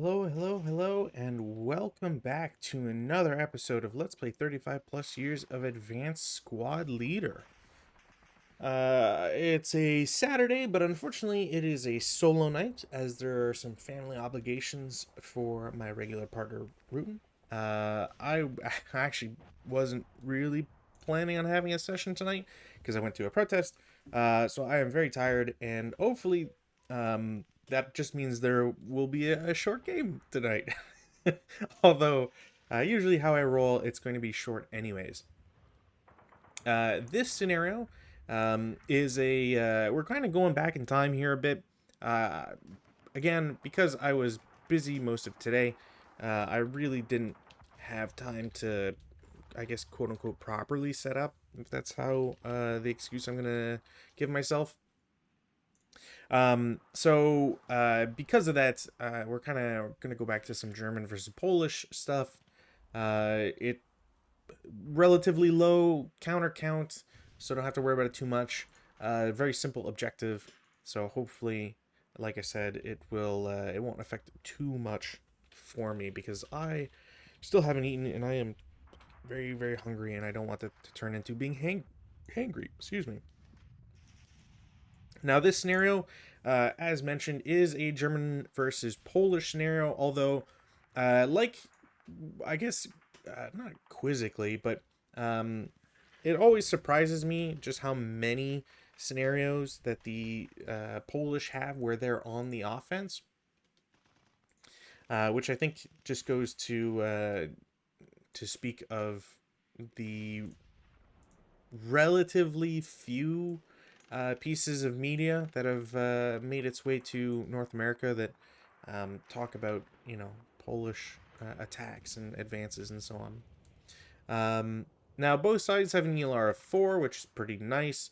Hello, hello, hello, and welcome back to another episode of Let's Play 35 plus years of Advanced Squad Leader. It's a Saturday, but unfortunately it is a solo night as there are some family obligations for my regular partner, Ruben. I actually wasn't really planning on having a session tonight because I went to a protest. So I am very tired, and hopefully, that just means there will be a short game tonight. Although, usually how I roll, it's going to be short anyways. This scenario is we're kind of going back in time here a bit. Uh, Again, because I was busy most of today, I really didn't have time to, I guess, quote unquote, properly set up, if that's how the excuse I'm gonna give myself. Because of that, we're kind of gonna go back to some German versus Polish stuff. It relatively low counter count, so don't have to worry about it too much. Very simple objective, so hopefully, like I said, it won't affect too much for me because I still haven't eaten and I am very very hungry and I don't want it to turn into being hangry. Excuse me. Now this scenario, as mentioned, is a German versus Polish scenario. Although, like I guess not quizzically, but it always surprises me just how many scenarios that the Polish have where they're on the offense, which I think just goes to speak of the relatively few pieces of media that have made its way to North America that talk about Polish attacks and advances and so on. Now, both sides have an ELR of 4, which is pretty nice.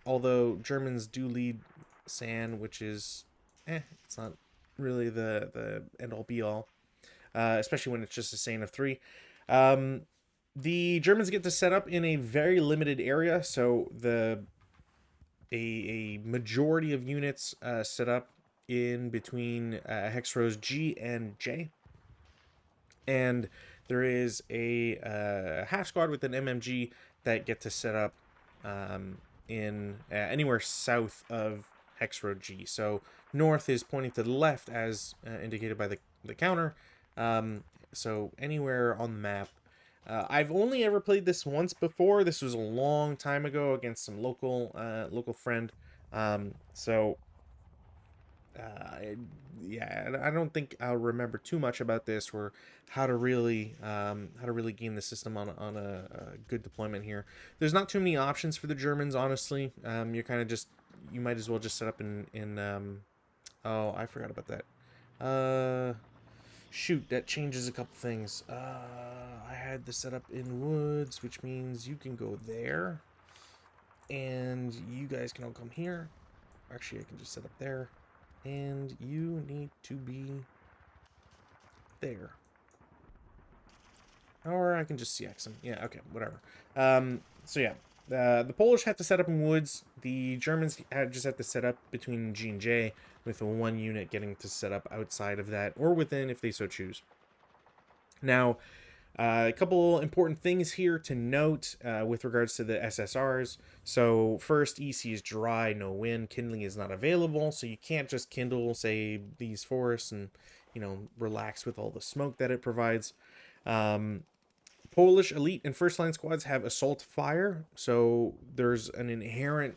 Although Germans do lead SAN, which is, it's not really the end all be all, especially when it's just a SAN of 3. The Germans get to set up in a very limited area, so a majority of units set up in between hex rows G and J, and there is a half squad with an MMG that get to set up in anywhere south of hex row G. So north is pointing to the left as indicated by the counter. So anywhere on the map. I've only ever played this once before. This was a long time ago against some local friend. So yeah, I don't think I'll remember too much about this or how to really game the system on a good deployment here. There's not too many options for the Germans, honestly. You're kind of just, you might as well just set up in oh, I forgot about that. Shoot, that changes a couple things. I had the setup in woods, which means you can go there, and you guys can all come here. Actually, I can just set up there, and you need to be there. Or I can just CX them. Yeah, okay, whatever. So yeah, the Polish had to set up in woods. The Germans just had to set up between G and J, with one unit getting to set up outside of that or within if they so choose. Now, a couple important things here to note with regards to the SSRs. So first, EC is dry, no wind, kindling is not available, so you can't just kindle, say, these forests and, relax with all the smoke that it provides. Polish elite and first line squads have assault fire, so there's an inherent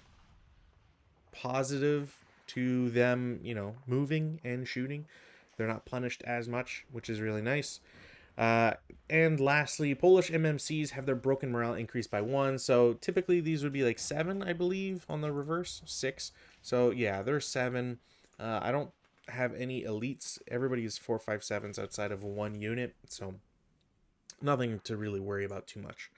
positive to them, moving and shooting. They're not punished as much, which is really nice. And lastly, Polish MMCs have their broken morale increased by 1. So typically these would be like 7, I believe, on the reverse. 6. So yeah, there's 7. I don't have any elites. Everybody's 4, 5, 7s outside of one unit. So nothing to really worry about too much.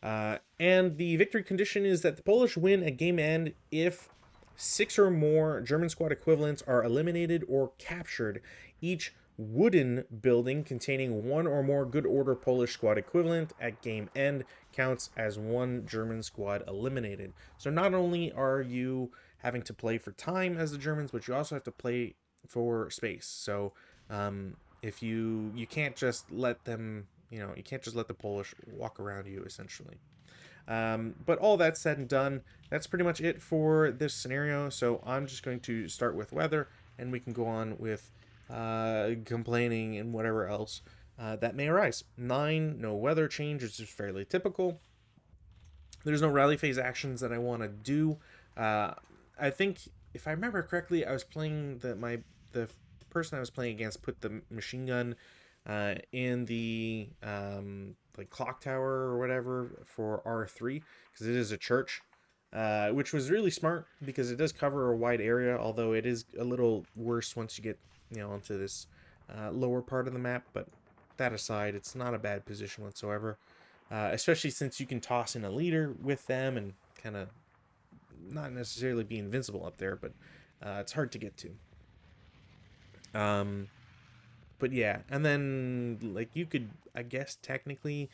And the victory condition is that the Polish win at game end if 6 or more German squad equivalents are eliminated or captured. Each wooden building containing 1 or more good order Polish squad equivalent at game end counts as 1 German squad eliminated. So not only are you having to play for time as the Germans, but you also have to play for space. So If you can't just let them, you can't just let the Polish walk around you, essentially. But all that said and done, that's pretty much it for this scenario. So I'm just going to start with weather, and we can go on with complaining and whatever else that may arise. 9, no weather change, which is fairly typical. There's no rally phase actions that I want to do. I think if I remember correctly, I was playing the person I was playing against put the machine gun in the like clock tower or whatever for R3 because it is a church, which was really smart because it does cover a wide area. Although it is a little worse once you get onto this lower part of the map. But that aside, it's not a bad position whatsoever. Especially since you can toss in a leader with them and kind of not necessarily be invincible up there, but it's hard to get to. But yeah, and then like you could, I guess, technically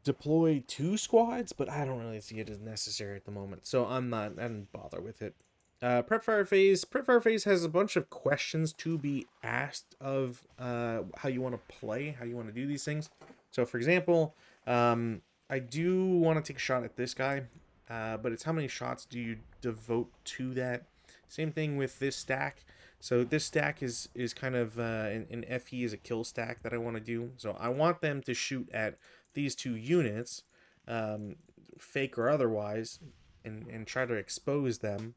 deploy 2 squads, but I don't really see it as necessary at the moment, so I didn't bother with it. Prep fire phase. Prep fire phase has a bunch of questions to be asked of how you want to play, how you want to do these things. So, for example, I do want to take a shot at this guy, but it's how many shots do you devote to that. Same thing with this stack. So this stack is kind of an FE is a kill stack that I want to do. So I want them to shoot at these 2 units, fake or otherwise, and try to expose them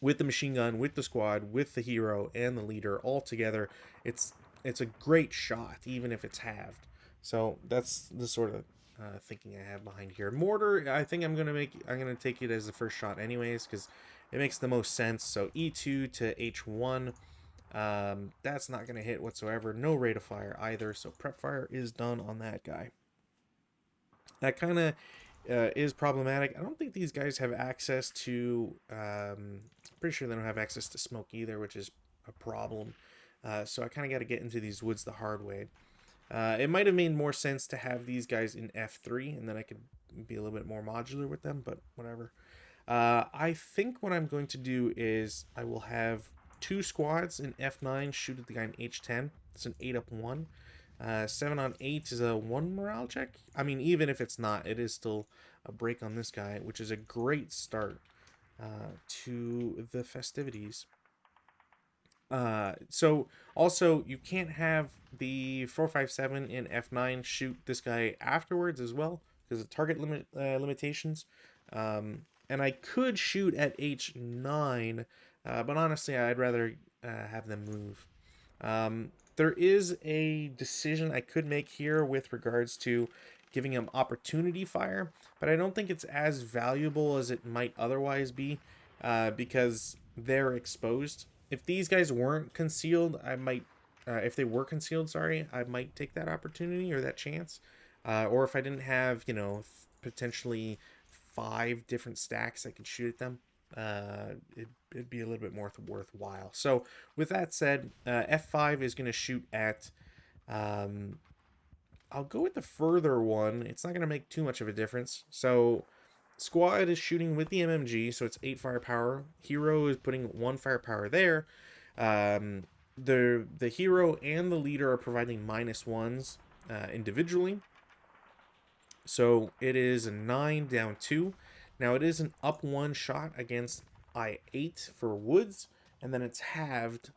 with the machine gun, with the squad, with the hero and the leader all together. It's a great shot, even if it's halved. So that's the sort of thinking I have behind here. Mortar, I think I'm gonna take it as the first shot anyways because it makes the most sense. So E2 to H1, that's not gonna hit whatsoever. No rate of fire either. So prep fire is done on that guy. That kind of is problematic. I don't think these guys have access to. Pretty sure they don't have access to smoke either, which is a problem. So I kind of got to get into these woods the hard way. It might have made more sense to have these guys in F3, and then I could be a little bit more modular with them, but whatever. I think what I'm going to do is I will have 2 squads in F9 shoot at the guy in H10. It's an 8 up 1. 7 on 8 is a 1 morale check. I mean, even if it's not, it is still a break on this guy, which is a great start to the festivities. So also you can't have the 457 in F9 shoot this guy afterwards as well because of target limitations. And I could shoot at H9, but honestly I'd rather have them move. There is a decision I could make here with regards to giving him opportunity fire, but I don't think it's as valuable as it might otherwise be because they're exposed. If these guys weren't concealed, I might, if they were concealed, sorry, I might take that opportunity or that chance. Or if I didn't have, potentially 5 different stacks I could shoot at them, it'd be a little bit more worthwhile. So with that said, F5 is going to shoot at, I'll go with the further one. It's not going to make too much of a difference. So squad is shooting with the MMG, so it's 8 firepower. Hero is putting 1 firepower there. The hero and the leader are providing -1s individually. So it is a 9 down 2. Now it is an up 1 shot against I8 for woods, and then it's halved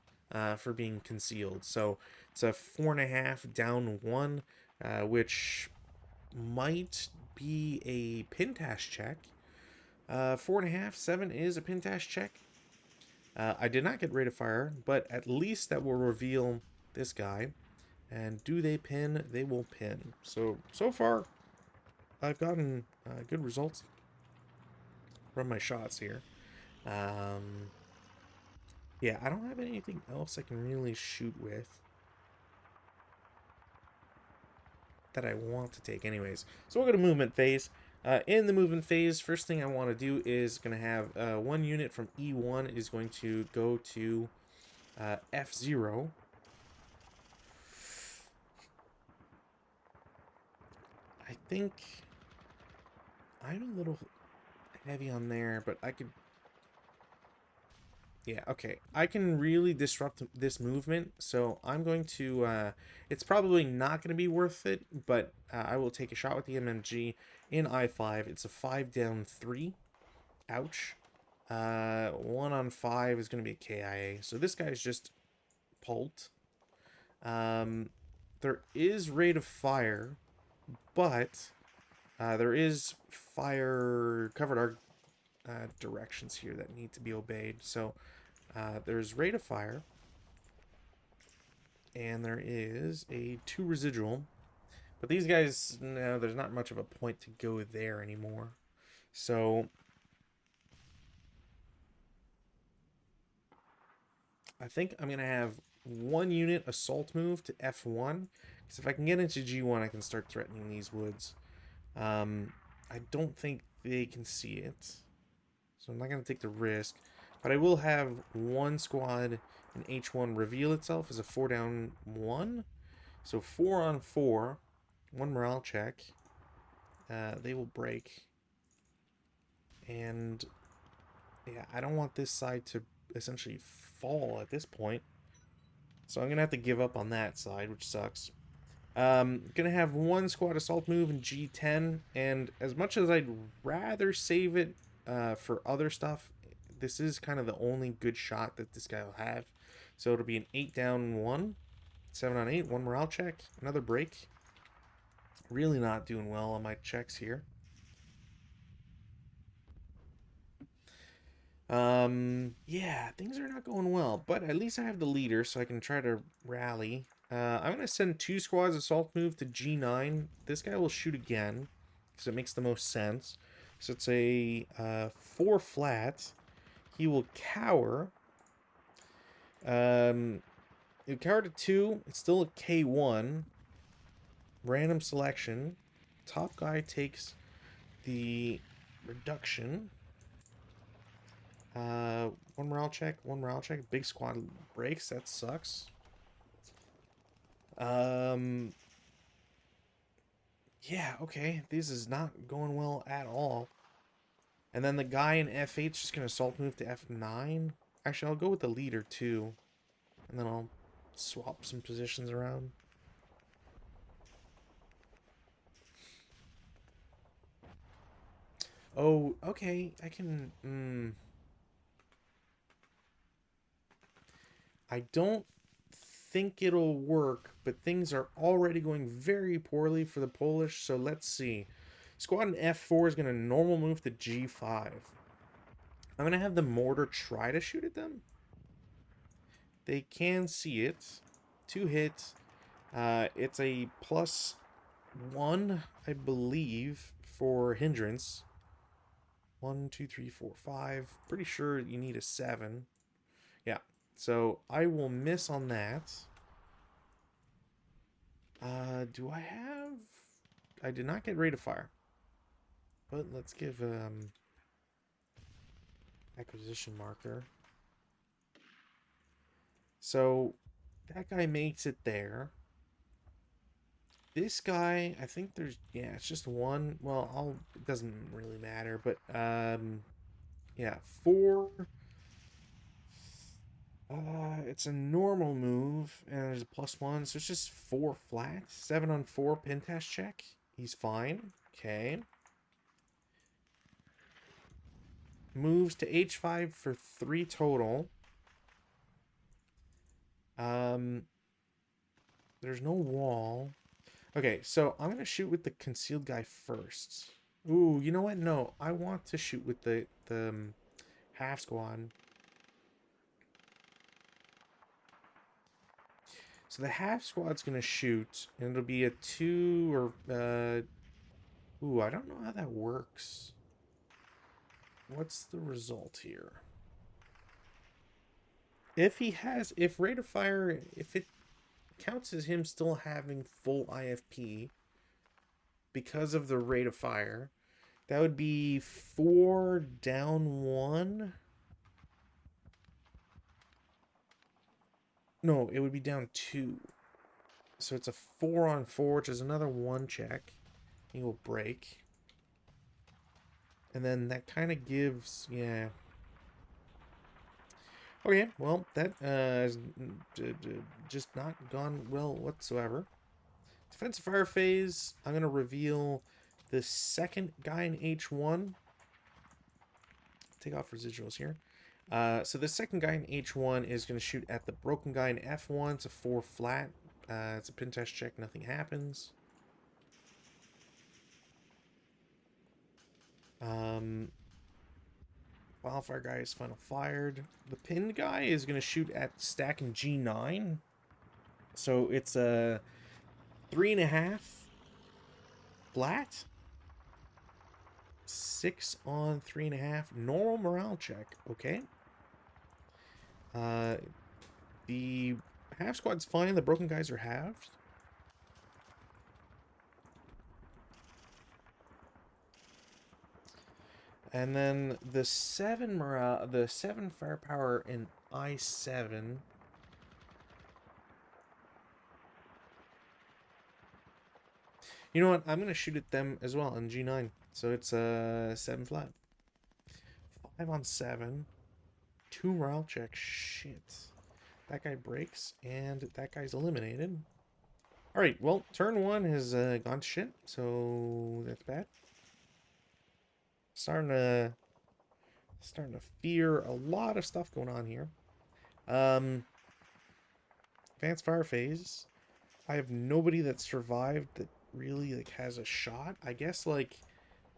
for being concealed. So it's a 4.5 down 1, which might be a pintash check. 4.5, 7 is a pintash check. I did not get rate of fire, but at least that will reveal this guy. And do they pin? They will pin. So far, I've gotten good results from my shots here. Yeah, I don't have anything else I can really shoot with that I want to take anyways. So we'll go to movement phase. In the movement phase, first thing I want to do is going to have 1 unit from E1 is going to go to F0. I think I'm a little heavy on there, but I could Yeah, okay. I can really disrupt this movement, so I'm going to, it's probably not going to be worth it, but I will take a shot with the MMG in I5. It's a 5 down 3. Ouch. 1 on 5 is going to be a KIA, so this guy's just pulped. There is rate of fire, but there is fire covered arc directions here that need to be obeyed, so there's rate of fire, and there is a 2 residual. But these guys, no, there's not much of a point to go there anymore. So I think I'm going to have 1 unit assault move to F1. Because if I can get into G1, I can start threatening these woods. I don't think they can see it. So I'm not going to take the risk. But I will have 1 squad in H1 reveal itself as a 4 down 1. So 4 on 4. 1 morale check. They will break. And yeah, I don't want this side to essentially fall at this point. So I'm going to have to give up on that side, which sucks. Gonna have 1 squad assault move in G10, and as much as I'd rather save it for other stuff, this is kind of the only good shot that this guy will have. So it'll be an 8 down 1, 7 on 8, 1 morale check, another break. Really not doing well on my checks here. Yeah, things are not going well, but at least I have the leader, so I can try to rally. I'm going to send 2 squads assault move to G9. This guy will shoot again, because it makes the most sense. So it's a 4 flat. He will cower. He'll cower to 2. It's still a K1. Random selection. Top guy takes the reduction. 1 morale check, 1 morale check. Big squad breaks. That sucks. Yeah, okay. This is not going well at all. And then the guy in F8 is just going to assault move to F9. Actually, I'll go with the leader too. And then I'll swap some positions around. Oh, okay. I can... I don't think it'll work, but things are already going very poorly for the Polish, so let's see. Squad in F4 is going to normal move to G5. I'm going to have the mortar try to shoot at them. They can see it. 2 hits. It's a +1, I believe, for hindrance. 1, 2, 3, 4, 5. Pretty sure you need a 7. Yeah, so I will miss on that. Do I have... I did not get rate of fire. But let's give acquisition marker. So that guy makes it there. This guy, I think there's, yeah, it's just 1. Well, it doesn't really matter, but yeah, 4. It's a normal move, and there's a +1, so it's just 4 flat. 7 on 4 pin test check. He's fine. Okay. Moves to H5 for 3 total. There's no wall. Okay, so I'm gonna shoot with the concealed guy first. Ooh, you know what? No, I want to shoot with the half squad. So the half squad's gonna shoot, and it'll be a 2 or ooh, I don't know how that works. What's the result here? If rate of fire, if it counts as him still having full IFP because of the rate of fire, that would be 4 down 1. No, it would be down 2. So it's a 4 on 4, which is another 1 check. He will break. And then that kind of gives, yeah. Okay, well, that has just not gone well whatsoever. Defensive fire phase, I'm going to reveal the second guy in H1. Take off residuals here. So the second guy in H1 is going to shoot at the broken guy in F1. It's a 4 flat. It's a pin test check. Nothing happens. Wildfire guy is final fired. The pinned guy is going to shoot at stack in G9. So it's a 3.5 flat. 6 on 3.5. Normal morale check. Okay. The half squad's fine. The broken guys are halved. And then the 7 morale, the 7 firepower in I7. You know what? I'm going to shoot at them as well in G9. So it's a 7 flat. 5 on 7. 2 morale check. Shit. That guy breaks, and that guy's eliminated. Alright, well, turn 1 has gone to shit, so that's bad. Starting to fear a lot of stuff going on here. Advanced fire phase. I have nobody that survived that really like has a shot. I guess like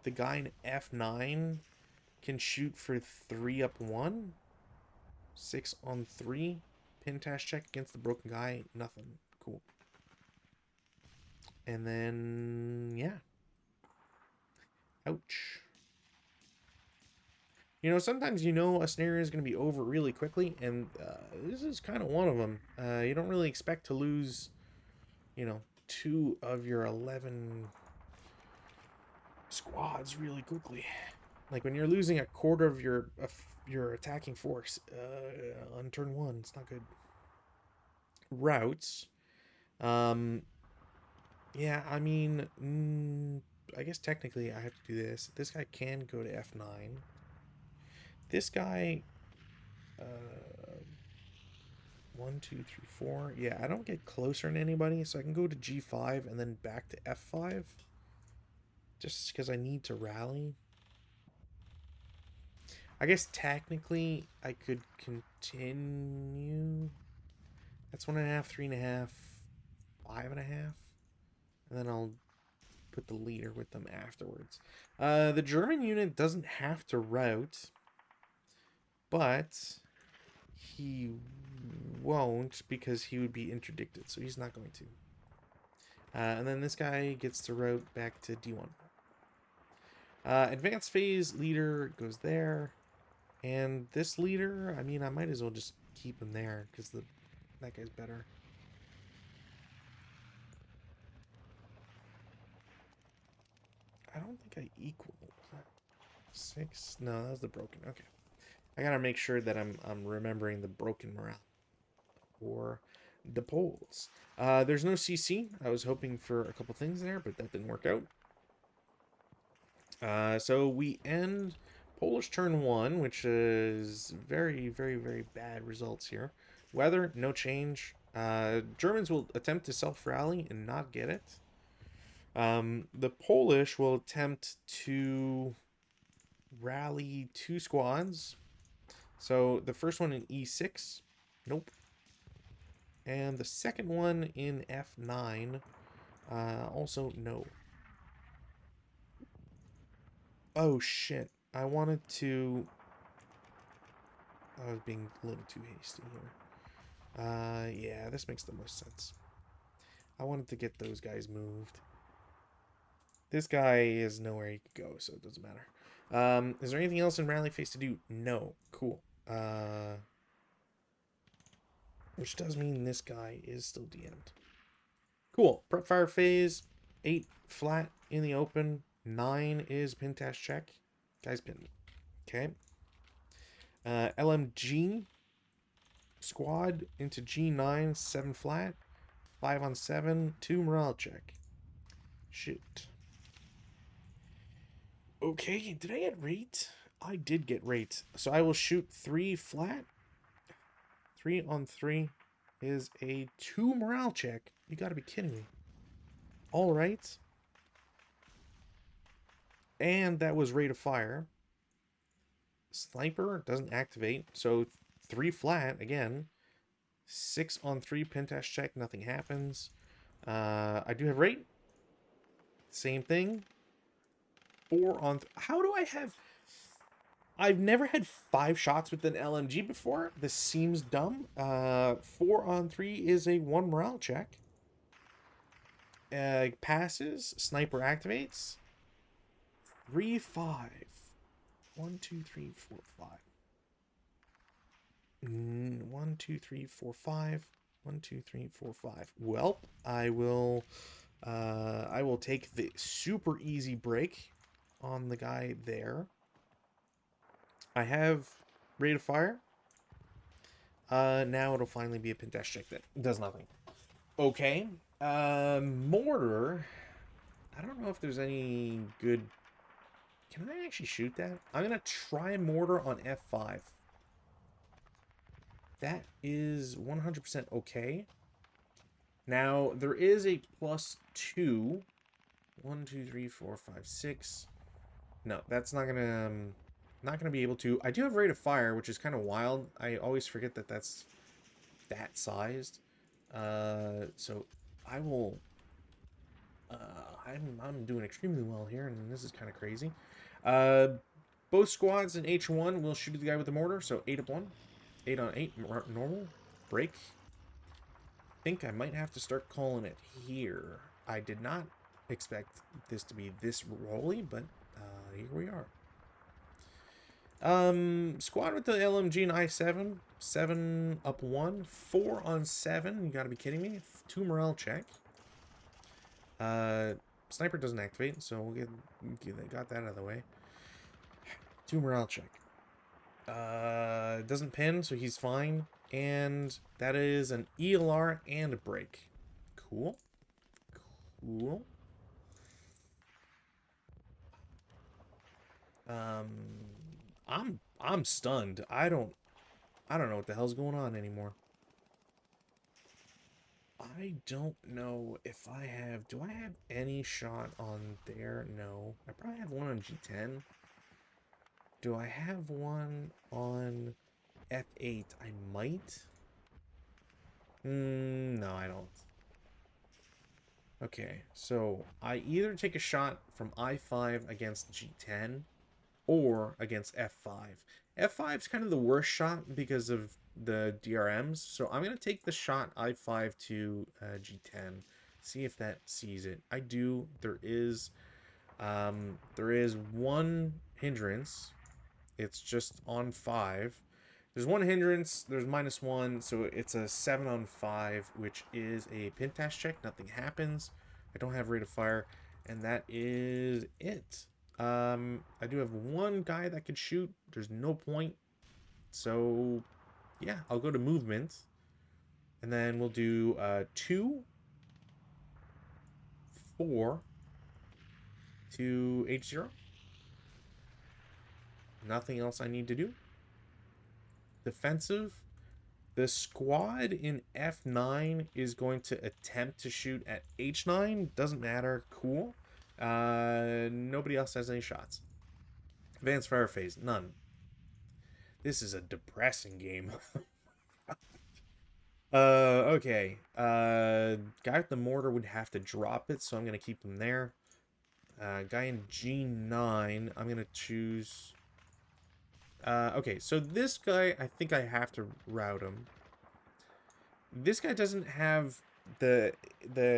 the guy in F9 can shoot for 3 up 1. 6 on 3. Pin task check against the broken guy. Nothing. Cool. And then, yeah. Ouch. You know, sometimes you know a scenario is going to be over really quickly, and this is kind of one of them. You don't really expect to lose, you know, 2 of your 11 squads really quickly. Like when you're losing a quarter of your attacking force on turn 1, it's not good. Routes. Yeah, I mean, I guess technically I have to do this. This guy can go to F9. This guy, 1, 2, 3, 4. Yeah, I don't get closer than anybody, so I can go to G5 and then back to F5. Just because I need to rally. I guess technically I could continue. That's 1.5, 3.5, 5.5. And then I'll put the leader with them afterwards. The German unit doesn't have to route, but he won't because he would be interdicted, so he's not going to. And then this guy gets to route back to D1. Advanced phase leader goes there. And this leader, I mean, I might as well just keep him there because that guy's better. I don't think I equaled 6. No, that was the broken. Okay. I gotta make sure that I'm remembering the broken morale or the Poles. There's no CC. I was hoping for a couple things there, but that didn't work out. So we end Polish turn 1, which is very, very, very bad results here. Weather, no change. Germans will attempt to self-rally and not get it. The Polish will attempt to rally 2 squads. So the first one in E6, nope. And the second one in F9, also no. Oh shit, I wanted to... I was being a little too hasty here. Yeah, this makes the most sense. I wanted to get those guys moved. This guy is nowhere he could go, so it doesn't matter. Is there anything else in rally phase to do? No. Cool. Which does mean this guy is still DM'd. Cool. Prep fire phase. 8 flat in the open. 9 is pin task check. Guy's pinned. Okay. LMG squad into G9. 7 flat. 5 on 7. 2 morale check. Shoot. Okay, did I get rate? I did get rate. So I will shoot 3 flat. 3-on-3 is a 2 morale check. You gotta be kidding me. All right. And that was rate of fire. Sniper doesn't activate, so 3 flat again. 6-on-3 pentash check, nothing happens. I do have rate. Same thing. 4-on. How do I have? I've never had 5 shots with an LMG before. This seems dumb. 4-on-3 is a 1 morale check. Passes. Sniper activates. 3-5. 1, 2, 3, 4, 5. 1, 2, 3, 4, 5. 1, 2, 3, 4, 5. Well, I will take the super easy break on the guy there. I have rate of fire. Now it'll finally be a pentash check that does nothing. Okay. Mortar. I don't know if there's any good. Can I actually shoot that? I'm gonna try mortar on F5. That is 100% okay. Now there is a +2. 1, 2, 3, 4, 5, 6. No, that's not gonna be able to. I do have rate of fire, which is kind of wild. I always forget that that's that sized. So I will. I'm doing extremely well here, and this is kind of crazy. Both squads in H1 will shoot the guy with the mortar. So 8 up 1, 8-on-8 normal break. Think I might have to start calling it here. I did not expect this to be this rolly, but here we are. Squad with the LMG and I7, 7 up 1, 4-on-7. You gotta be kidding me. 2 morale check. Sniper doesn't activate, so we'll got that out of the way. 2 morale check. Doesn't pin, so he's fine. And that is an ELR and a break. Cool. Cool. I'm stunned. I don't know what the hell's going on anymore. I don't know if I have. Do I have any shot on there? No. I probably have one on G10. Do I have one on F8? I might. No, I don't. Okay, so I either take a shot from I5 against G10 or against F5. F5 is kind of the worst shot because of the DRMs, so I'm going to take the shot I5 to G10, see if that sees it. I do. There is one hindrance. It's just on 5. There's one hindrance, there's -1, so it's a 7-on-5, which is a pentash check. Nothing happens. I don't have rate of fire, and that is it. I do have one guy that could shoot. There's no point. So, yeah, I'll go to movement. And then we'll do 2, 4 to H0. Nothing else I need to do. Defensive. The squad in F9 is going to attempt to shoot at H9. Doesn't matter. Cool. Nobody else has any shots. Advanced fire phase. None. This is a depressing game. Okay. Guy with the mortar would have to drop it, so I'm going to keep him there. Guy in G9, I'm going to choose... okay, so this guy, I think I have to route him. This guy doesn't have the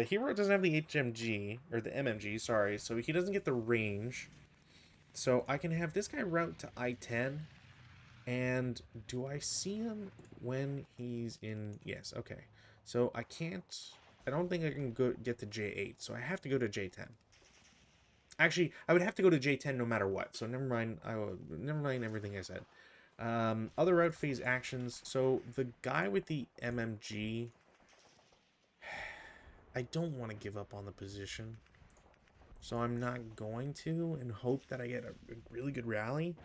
hero doesn't have the HMG, or the MMG, sorry, so he doesn't get the range. So I can have this guy route to I-10, and do I see him when he's in... Yes, okay. So I don't think I can get to J8, so I have to go to J10. Actually, I would have to go to J10 no matter what, so never mind. Never mind everything I said. Other route phase actions. So the guy with the MMG, I don't want to give up on the position, so I'm not going to, and hope that I get a really good rally.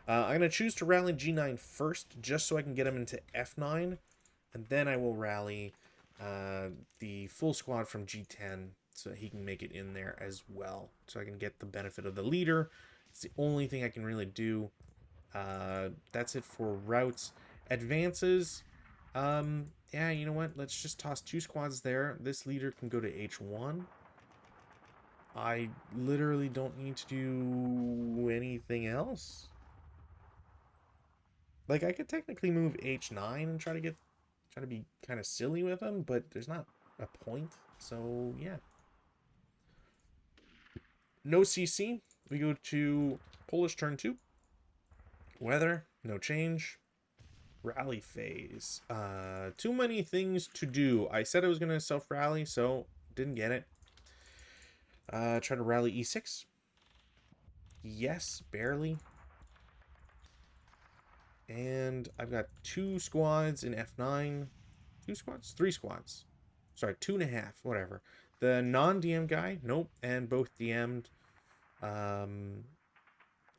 I'm going to choose to rally G9 first, just so I can get him into F9. And then I will rally the full squad from G10 so that he can make it in there as well. So I can get the benefit of the leader. It's the only thing I can really do. That's it for routes. Advances. Yeah, you know what? Let's just toss 2 squads there. This leader can go to H1. I literally don't need to do anything else. Like, I could technically move H9 and try to be kind of silly with him, but there's not a point. So, yeah. No CC. We go to Polish turn 2. Weather, no change. Rally phase. Too many things to do. I said I was going to self-rally, so didn't get it. Try to rally E6. Yes, barely. And I've got 2 squads in F9. 2 squads? 3 squads. Sorry, 2.5, whatever. The non-DM guy, nope, and both DM'd.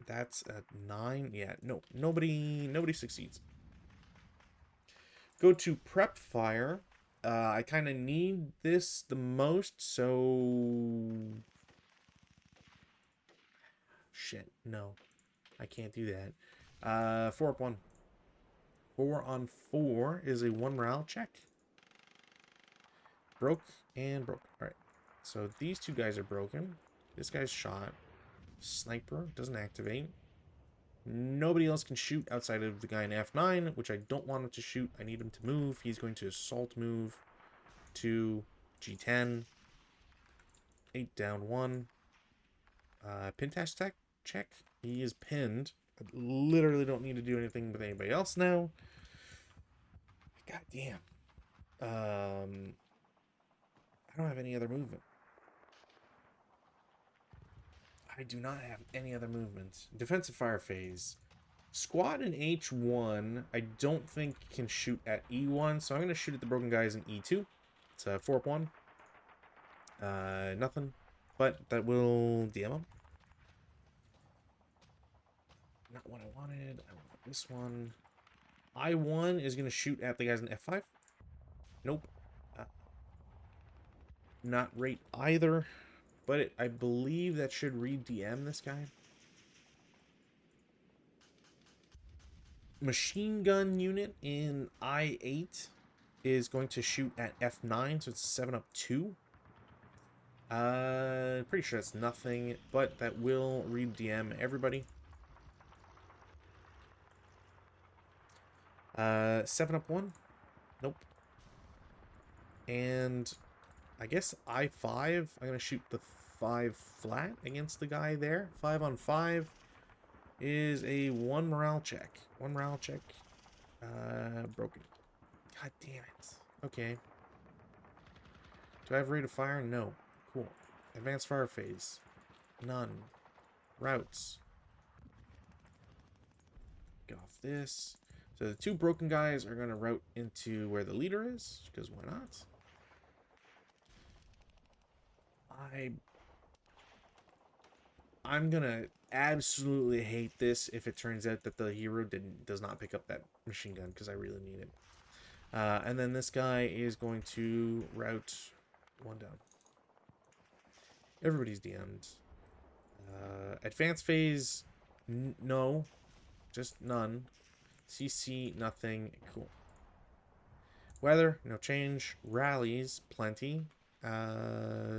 That's a 9. Yeah, no, nobody succeeds. Go to prep fire. I kind of need this the most, so shit. No, I can't do that. 4 up 1. 4 on 4 is a 1 morale check. Broke and broke. All right. So these 2 guys are broken. This guy's shot. Sniper doesn't activate. Nobody else can shoot outside of the guy in F9, which I don't want him to shoot. I need him to move. He's going to assault move to G10. 8 down 1. Pintash tech check. He is pinned. I literally don't need to do anything with anybody else now. God damn. I don't have any other movement. I do not have any other movements. Defensive fire phase. Squad in H1, I don't think can shoot at E1, so I'm going to shoot at the broken guys in E2. It's a 4 up 1. Nothing. But that will DM them. Not what I wanted. I want this one. I1 is going to shoot at the guys in F5. Nope. Not rate either. But I believe that should re-DM this guy. Machine gun unit in I8 is going to shoot at F9, so it's 7 up 2. Pretty sure that's nothing, but that will re-DM everybody. 7 up 1. Nope. And I guess I5, I'm going to shoot the 5 flat against the guy there. 5 on 5 is a 1 morale check. 1 morale check. Broken. God damn it. Okay. Do I have rate of fire? No. Cool. Advanced fire phase. None. Routes. Get off this. So the 2 broken guys are going to route into where the leader is, because why not? I'm gonna absolutely hate this if it turns out that the hero does not pick up that machine gun, because I really need it. And then this guy is going to route 1 down. Everybody's DM'd. Advanced phase, no. Just none. CC, nothing. Cool. Weather, no change. Rallies, plenty.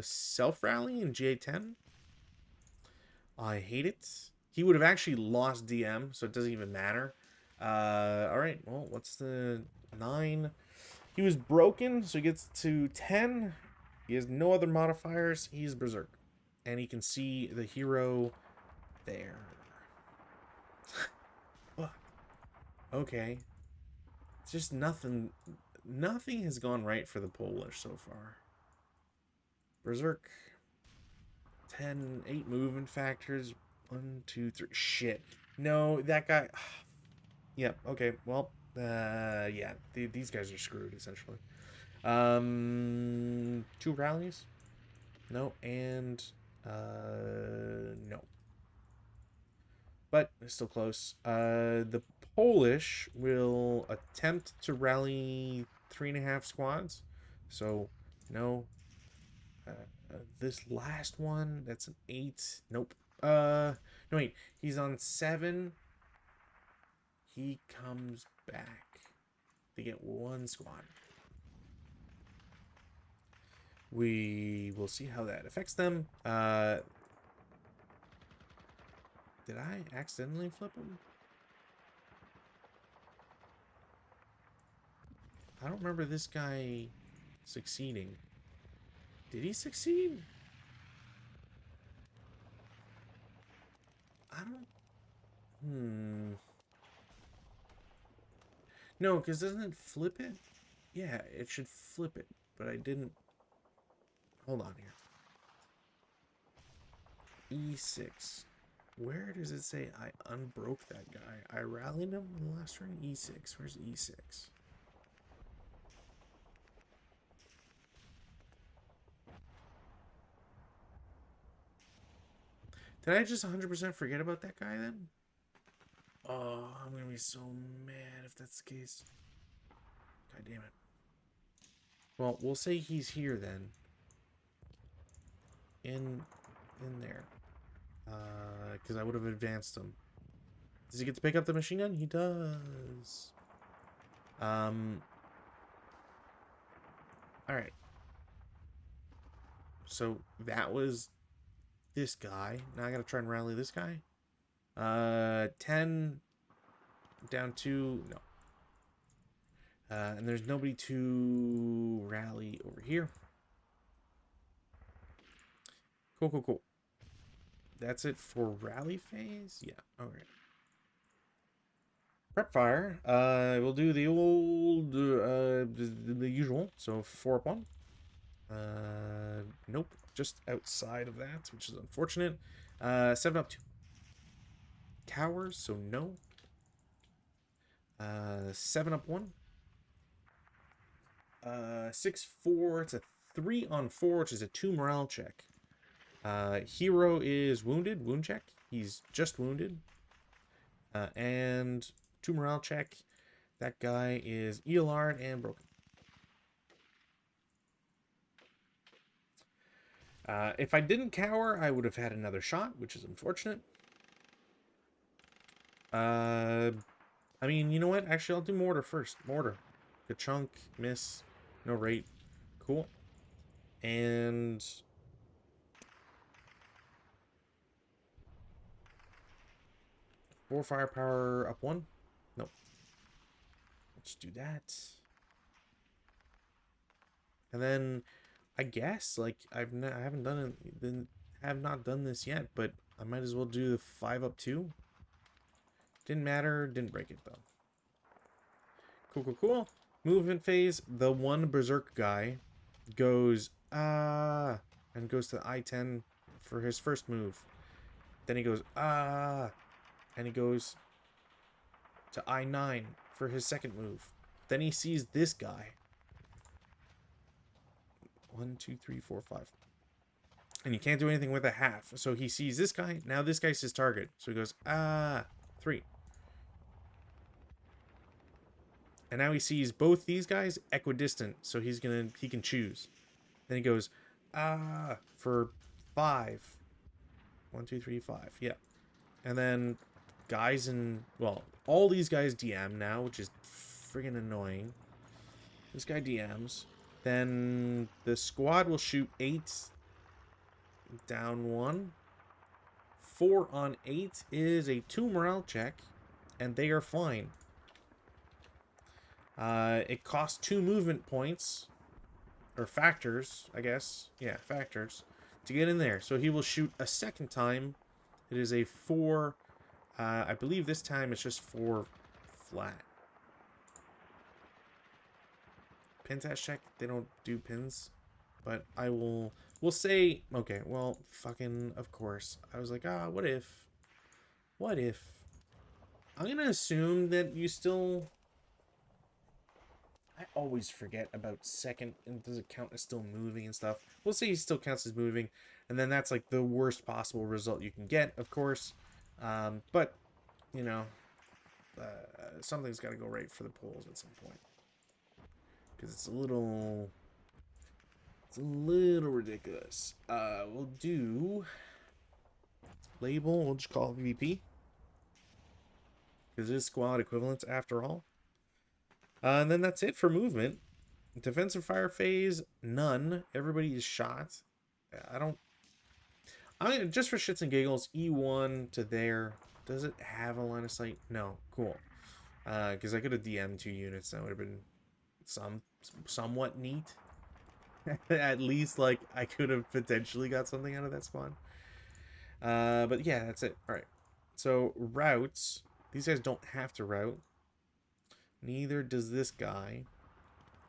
Self-rally in GA10. I hate it. He would have actually lost DM, so it doesn't even matter. Alright, well, what's the 9? He was broken, so he gets to 10. He has no other modifiers. He's Berserk. And he can see the hero there. Okay. It's just nothing. Nothing has gone right for the Polish so far. Berserk. 10, 8 movement factors. 1, 2, 3. Shit. No, that guy. Yep. Okay. Well, yeah. These guys are screwed, essentially. 2 rallies. No, and no. But it's still close. The Polish will attempt to rally 3.5 squads. So, no. This last one, that's an 8. Nope. No, wait. He's on 7. He comes back. They get 1 squad. We will see how that affects them. Did I accidentally flip him? I don't remember this guy succeeding. Did he succeed? I don't... No, because doesn't it flip it? Yeah, it should flip it, but I didn't... Hold on here. E6. Where does it say I unbroke that guy? I rallied him in the last turn? E6. Where's E6? Did I just 100% forget about that guy then? Oh, I'm going to be so mad if that's the case. God damn it. Well, we'll say he's here then. In there. Because I would have advanced him. Does he get to pick up the machine gun? He does. Alright. So, that was this guy. Now I gotta try and rally this guy. 10 down 2. No. And there's nobody to rally over here. Cool, cool, cool. That's it for rally phase? Yeah, okay. Prep fire. We'll do the old, the usual. So 4 up 1. Nope. Just outside of that, which is unfortunate. 7 up 2. Towers, so no. 7 up 1. 6-4. It's a 3 on 4, which is a 2 morale check. Hero is wounded. Wound check. He's just wounded. And 2 morale check. That guy is ELR'd and broken. If I didn't cower, I would have had another shot, which is unfortunate. I mean, you know what? Actually, I'll do mortar first. Mortar. Good chunk. Miss. No rate. Cool. And... 4 firepower up 1. Nope. Let's do that. And then, I guess, like, I haven't done it, have not done this yet, but I might as well do the 5 up 2. Didn't matter, didn't break it though. Cool, cool, cool. Movement phase, the one berserk guy goes, and goes to I-10 for his first move. Then he goes, and he goes to I-9 for his second move. Then he sees this guy. 1, 2, 3, 4, 5. And he can't do anything with a half. So he sees this guy. Now this guy's his target. So he goes, 3. And now he sees both these guys equidistant. So he can choose. Then he goes, for 5. 1, 2, 3, 5. Yeah. And then guys in, well, all these guys DM now, which is friggin' annoying. This guy DMs. Then the squad will shoot 8 down 1. 4 on 8 is a 2 morale check, and they are fine. It costs 2 movement points, or factors, I guess. Yeah, factors, to get in there. So he will shoot a second time. It is a 4. I believe this time it's just 4 flat. Pin test check. They don't do pins. But I will... We'll say... Okay, well, fucking... Of course. I was like, what if? What if? I'm going to assume that you still... I always forget about second, and does it count as still moving and stuff. We'll say he still counts as moving, and then that's like the worst possible result you can get, of course. But, you know, something's got to go right for the polls at some point. because it's a little ridiculous. We'll do label. We'll just call it VP because it is squad equivalents after all. And then that's it for movement. Defensive fire phase, none. Everybody is shot. I mean, just for shits and giggles, E1 to there. Does it have a line of sight? No. Cool. Because I could have DM'd 2 units. That would have been somewhat neat. At least, like, I could have potentially got something out of that squad. But yeah, that's it. Alright. So, routes. These guys don't have to route. Neither does this guy.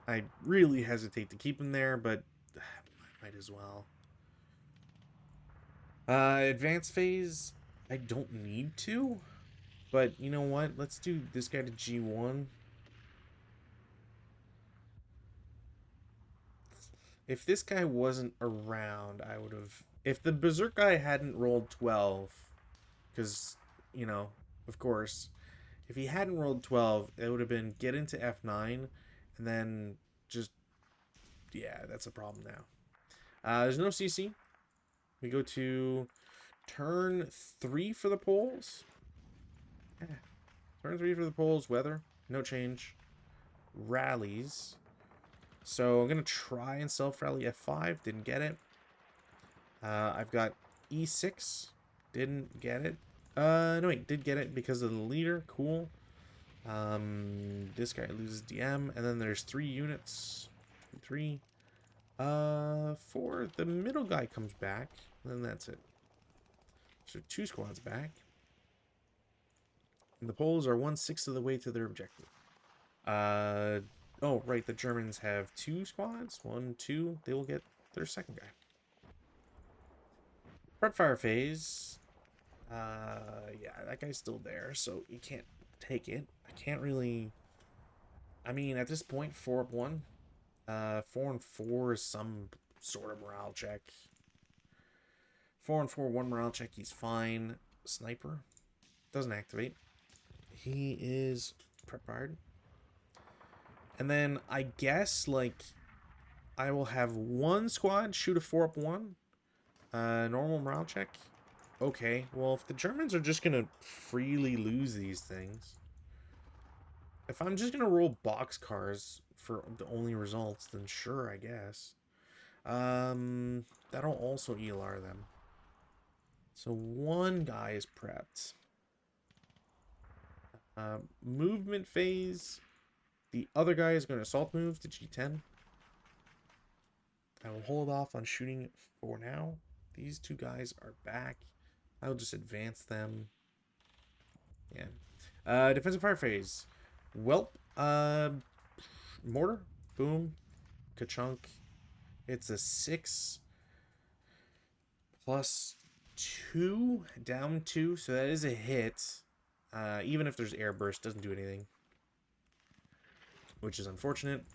I really hesitate to keep him there, but I might as well. Advanced phase, I don't need to. But you know what? Let's do this guy to G1. If this guy wasn't around, I would have... If the Berserk guy hadn't rolled 12, because, you know, of course, if he hadn't rolled 12, it would have been get into F9, and then just... Yeah, that's a problem now. There's no CC. We go to turn 3 for the poles. Yeah. Turn 3 for the poles. Weather. No change. Rallies. So I'm going to try and self-rally F5. Didn't get it. I've got E6. Didn't get it. No, wait. Did get it because of the leader. Cool. This guy loses DM. And then there's 3 units. 3. 4. The middle guy comes back. And then that's it. So 2 squads back. And the Poles are 1/6 of the way to their objective. Oh, right. The Germans have 2 squads. 1, 2. They will get their second guy. Prep fire phase. Yeah, that guy's still there, so you can't take it. I can't really... I mean, at this point, 4-1. 4 and 4 is some sort of morale check. 4 and 4, 1 morale check. He's fine. Sniper. Doesn't activate. He is prep fired. And then I guess, like, I will have 1 squad shoot a 4-1. Normal morale check. Okay, well, if the Germans are just gonna freely lose these things, if I'm just gonna roll boxcars for the only results, then sure, I guess. That'll also ELR them. So 1 guy is prepped. Movement phase. The other guy is going to assault move to G10. I will hold off on shooting for now. These 2 guys are back. I'll just advance them. Yeah. Defensive fire phase. Welp. Mortar. Boom. Ka-chunk. It's a 6 plus 2. Down 2. So that is a hit. Even if there's air burst, doesn't do anything. Which is unfortunate.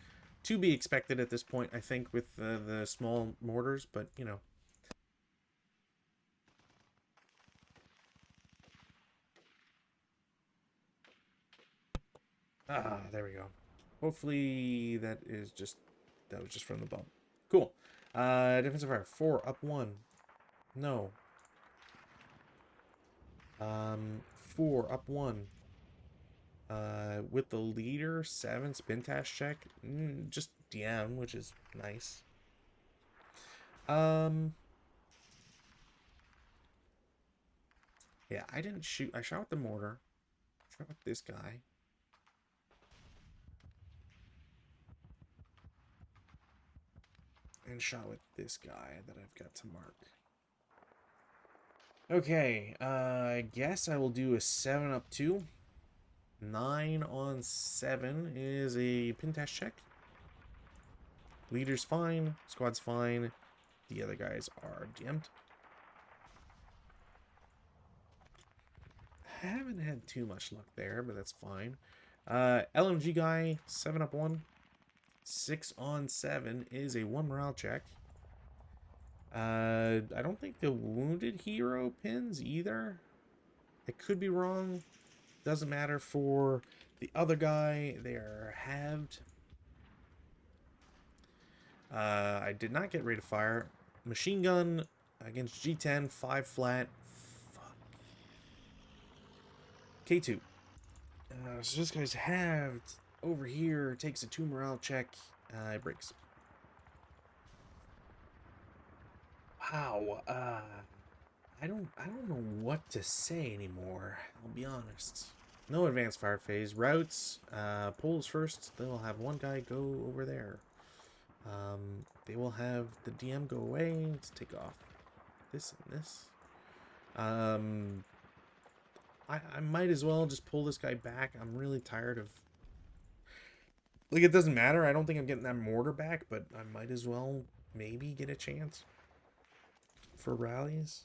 To be expected at this point, I think, with the small mortars, but, you know. Ah, there we go. Hopefully that was just from the bump. Cool. Defensive fire. 4 up 1. No. 4 up 1. With the leader, 7 spin task check. Just DM, which is nice. Yeah, I didn't shoot. I shot with the mortar. Shot with this guy. And shot with this guy that I've got to mark. Okay, I guess I will do a 7 up 2. 9 on 7 is a pin test check. Leader's fine. Squad's fine. The other guys are DM'd. I haven't had too much luck there, but that's fine. LMG guy, 7 up 1. 6 on 7 is a 1 morale check. I don't think the wounded hero pins either. I could be wrong. Doesn't matter for the other guy. They are halved. I did not get rate of fire. Machine gun against G10, 5 flat. Fuck. K2. So this guy's halved over here. Takes a 2 morale check. It breaks. Wow. I don't know what to say anymore. I'll be honest. No advanced fire phase. Routes. Polls first. They'll have one guy go over there. They will have the DM go away. Let's take off this and this. I might as well just pull this guy back. I'm really tired of... Like, it doesn't matter. I don't think I'm getting that mortar back, but I might as well maybe get a chance for rallies.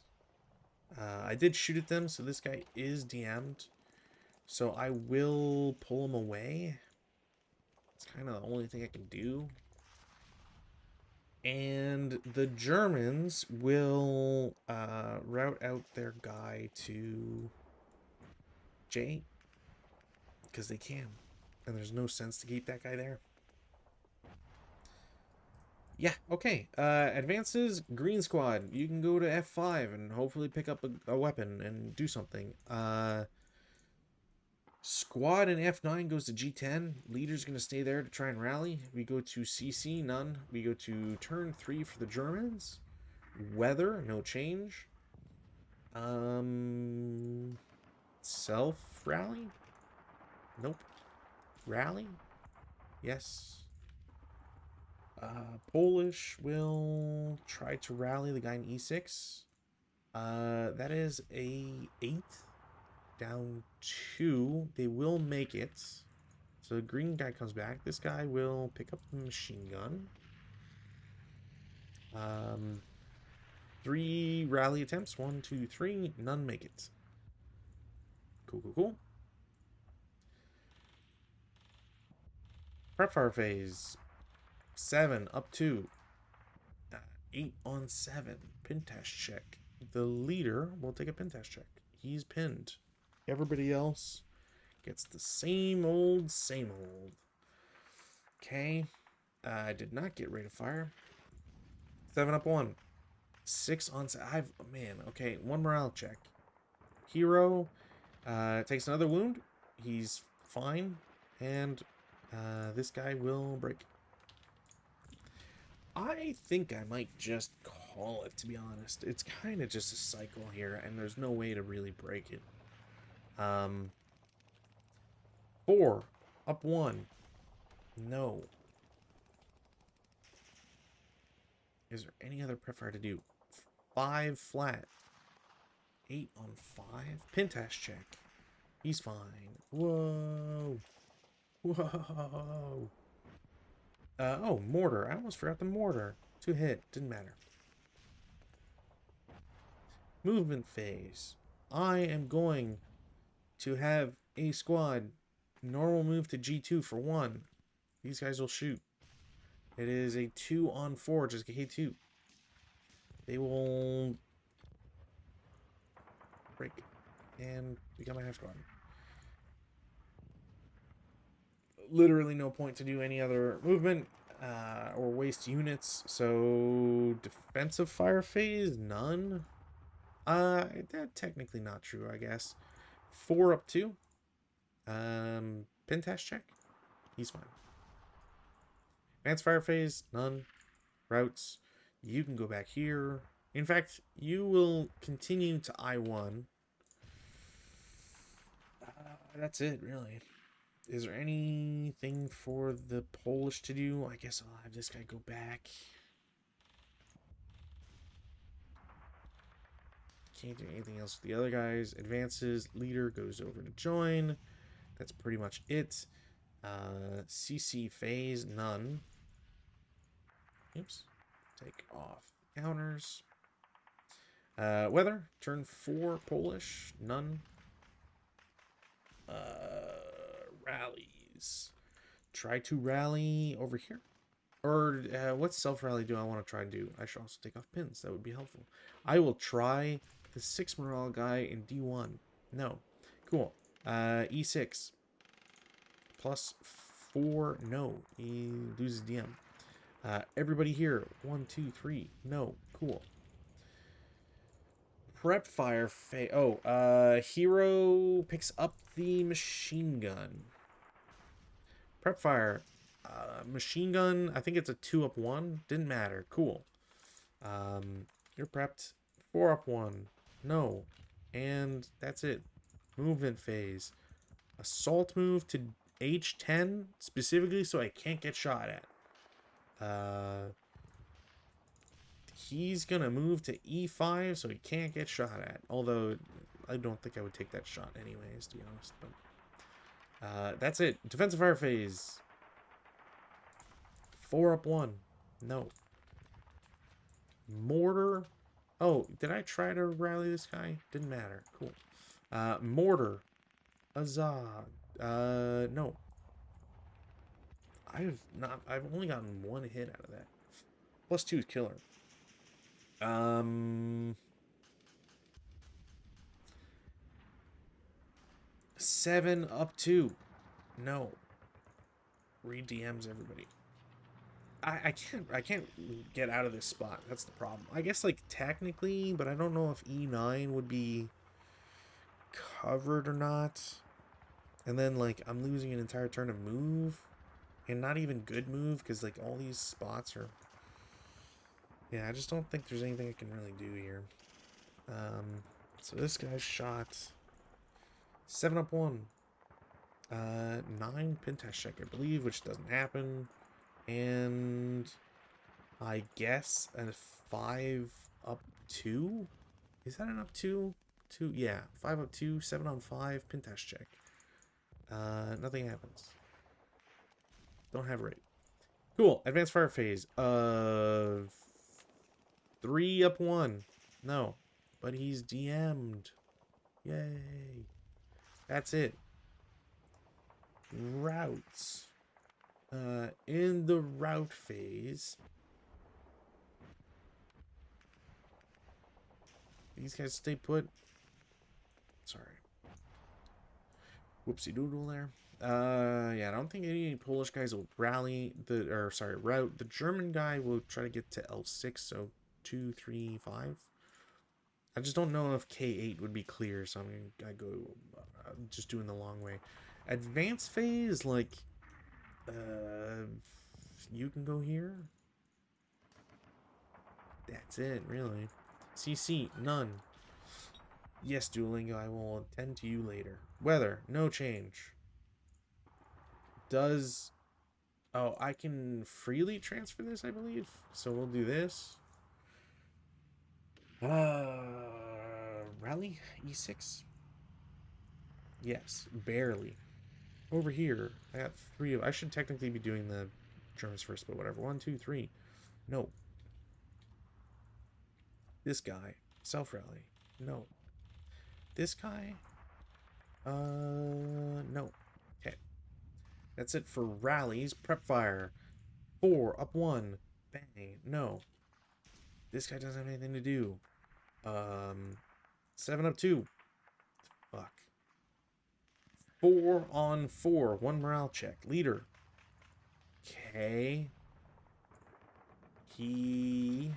I did shoot at them, so this guy is DM'd. So I will pull him away. It's kind of the only thing I can do. And the Germans will route out their guy to J. Because they can. And there's no sense to keep that guy there. Yeah, okay. Advances, green squad. You can go to F5 and hopefully pick up a weapon and do something. Squad in F9 goes to G10. Leader's going to stay there to try and rally. We go to CC, none. We go to turn 3 for the Germans. Weather, no change. Self-rally? Nope. Rally? Yes. Polish will try to rally the guy in E6. That is a 8. Down 2. They will make it. So the green guy comes back. This guy will pick up the machine gun. 3 rally attempts. 1, 2, 3. None make it. Cool, cool, cool. Prep fire phase. 7 up 2. 8 on 7. Pin test check. The leader will take a pin test check. He's pinned. Everybody else gets the same old, same old. Okay. I did not get rate of fire. 7 up 1. 6 on... man, okay. 1 morale check. Hero takes another wound. He's fine. And this guy will break. I think I might just call it, to be honest. It's kind of just a cycle here, and there's no way to really break it. 4 up 1. No. Is there any other prep fire to do? 5 flat. 8 on 5. Pin test check. He's fine. Whoa. Whoa. Oh, mortar. I almost forgot the mortar. 2 hit. Didn't matter. Movement phase. I am going to have a squad normal move to G2 for 1. These guys will shoot. It is a 2 on 4, just K2. They will break and become a half squad. Literally no point to do any other movement or waste units. So defensive fire phase, none. That's technically not true, I guess. 4 up 2. Pin test check. He's fine. Advanced fire phase, none. Routes. You can go back here. In fact, you will continue to I1. That's it, really. Is there anything for the Polish to do? I guess I'll have this guy go back. Can't do anything else with the other guys. Advances. Leader goes over to join. That's pretty much it. CC phase, none. Oops. Take off counters. Weather, turn 4 Polish, none. Rallies. Try to rally over here. Or what self-rally do I want to try and do? I should also take off pins. That would be helpful. I will try the 6 morale guy in D1. No. Cool. E6. Plus 4. No. He loses DM. Everybody here. 1, 2, 3. No. Cool. Prep fire. Hero picks up the machine gun. Prep fire. Machine gun. I think it's a 2-up-1. Didn't matter. Cool. You're prepped. 4-up-1. No. And that's it. Movement phase. Assault move to H10 specifically so I can't get shot at. He's gonna move to E5 so he can't get shot at. Although I don't think I would take that shot anyways, to be honest. But that's it. Defensive fire phase. 4-up-1. No. Mortar. Oh, did I try to rally this guy? Didn't matter. Cool. Mortar. Huzzah. No. I've only gotten 1 hit out of that. +2 is killer. 7-up-2. No. Read DMs, everybody. I can't get out of this spot. That's the problem. I guess like technically, but I don't know if E9 would be covered or not. And then like I'm losing an entire turn of move. And not even good move, because like all these spots are... Yeah, I just don't think there's anything I can really do here. So this guy's shot. 7-up-1. 9 pin test check, I believe, which doesn't happen. And I guess a 5-up-2? Is that an up-2? 2? Yeah, 5-up-2, 7-on-5, pin test check. Nothing happens. Don't have rate. Cool. Advanced fire phase. 3-up-1. No. But he's DM'd. Yay. That's it. Routes. In the route phase, these guys stay put. Sorry. Whoopsie doodle there. Yeah, I don't think any Polish guys will rally route. The German guy will try to get to L6, so 2, 3, 5. I just don't know if K8 would be clear, so I'm gonna go just doing the long way. Advanced phase, like, you can go here. That's it, really. CC, none. Yes, Duolingo, I will attend to you later. Weather, no change. Does... Oh, I can freely transfer this, I believe. So we'll do this. Rally? E6? Yes, barely. Over here, I got 3 of... I should technically be doing the Germans first, but whatever. 1, 2, 3. No. This guy. Self-rally. No. This guy? No. Okay. That's it for rallies. Prep fire. 4-up-1. Bang. No. This guy doesn't have anything to do. 7-up-2. Fuck. 4-on-4. 1 morale check. Leader. Okay. He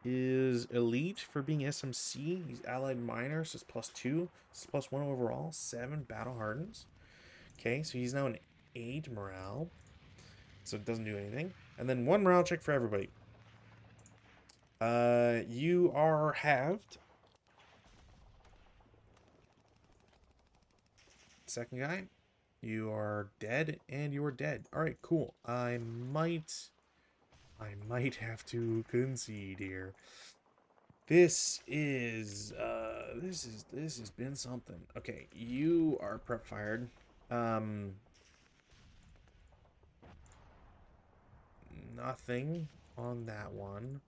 is elite for being SMC. He's allied minor, so it's +2. It's +1 overall. 7 battle hardens. Okay, so he's now an 8 morale. So it doesn't do anything. And then 1 morale check for everybody. You are halved. Second guy, you are dead, and you are dead. All right, cool. I might have to concede here. This has been something. Okay, you are prep fired. Nothing on that one.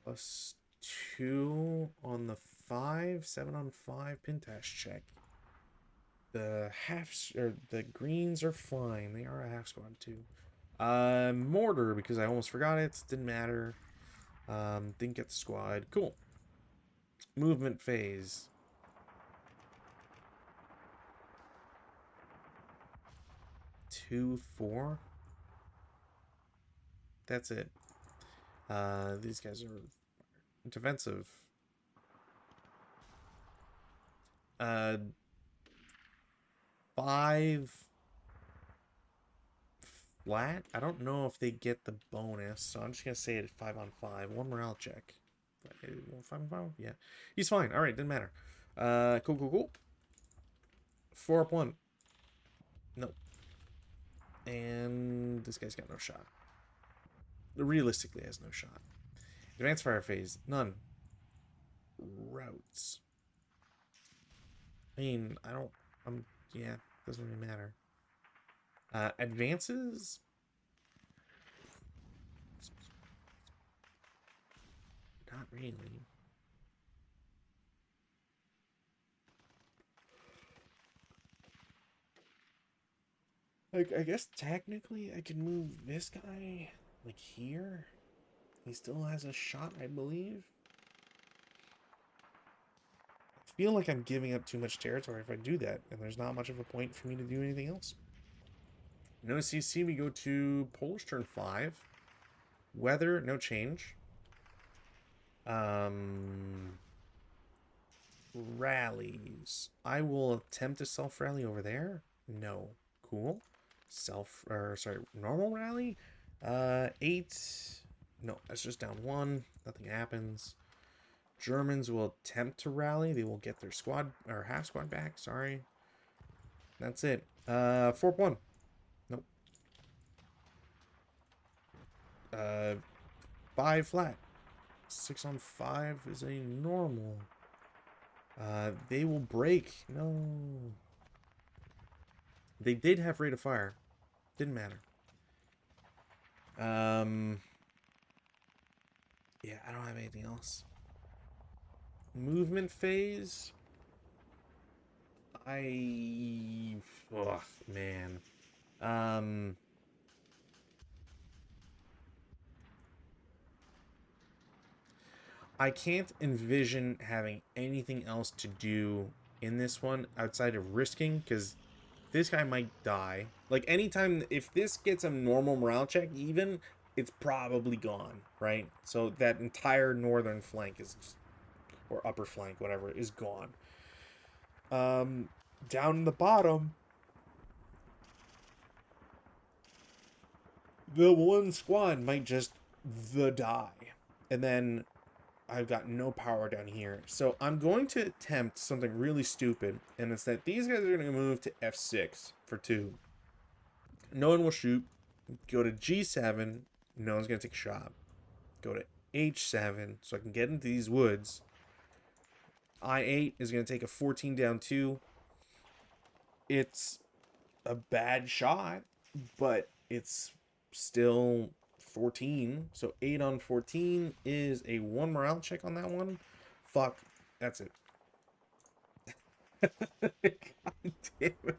+2 on the 5, 7-on-5 pin test check. The the greens are fine. They are a half squad too. Mortar, because I almost forgot it. Didn't matter. Didn't get the squad. Cool. Movement phase. Two, 4. That's it. These guys are defensive. 5 flat. I don't know if they get the bonus, so I'm just gonna say it 5 on 5. One morale check. 5 on 5? Yeah. He's fine. Alright, didn't matter. Cool. 4 up 1. Nope. And this guy's got no shot. Realistically has no shot. Advanced fire phase, none. Routes. I mean, yeah, doesn't really matter. Advances? Not really. Like, I guess technically I can move this guy, like, here. He still has a shot, I believe. I feel like I'm giving up too much territory if I do that, and there's not much of a point for me to do anything else. No CC, we go to Polish turn 5. Weather, no change. Rallies. I will attempt to self-rally over there. No. Cool. Normal rally? 8. No, that's just down 1. Nothing happens. Germans will attempt to rally. They will get their squad, or half squad back, sorry. That's it. 4-1. Nope. 5 flat. 6 on 5 is a normal. They will break. No. They did have rate of fire. Didn't matter. Yeah, I don't have anything else. Movement phase. Oh, man. I can't envision having anything else to do in this one outside of risking, because this guy might die. Like, anytime, if this gets a normal morale check, even, it's probably gone, right? So that entire northern flank is just, or upper flank, whatever, is gone. Down in the bottom, the one squad might just die. And then I've got no power down here. So I'm going to attempt something really stupid, and it's that these guys are going to move to F6 for 2. No one will shoot. Go to G7. No one's going to take a shot. Go to H7 so I can get into these woods. I8 is going to take a 14 down 2. It's a bad shot, but it's still 14. So 8 on 14 is a 1 morale check on that one. Fuck. That's it. God damn it.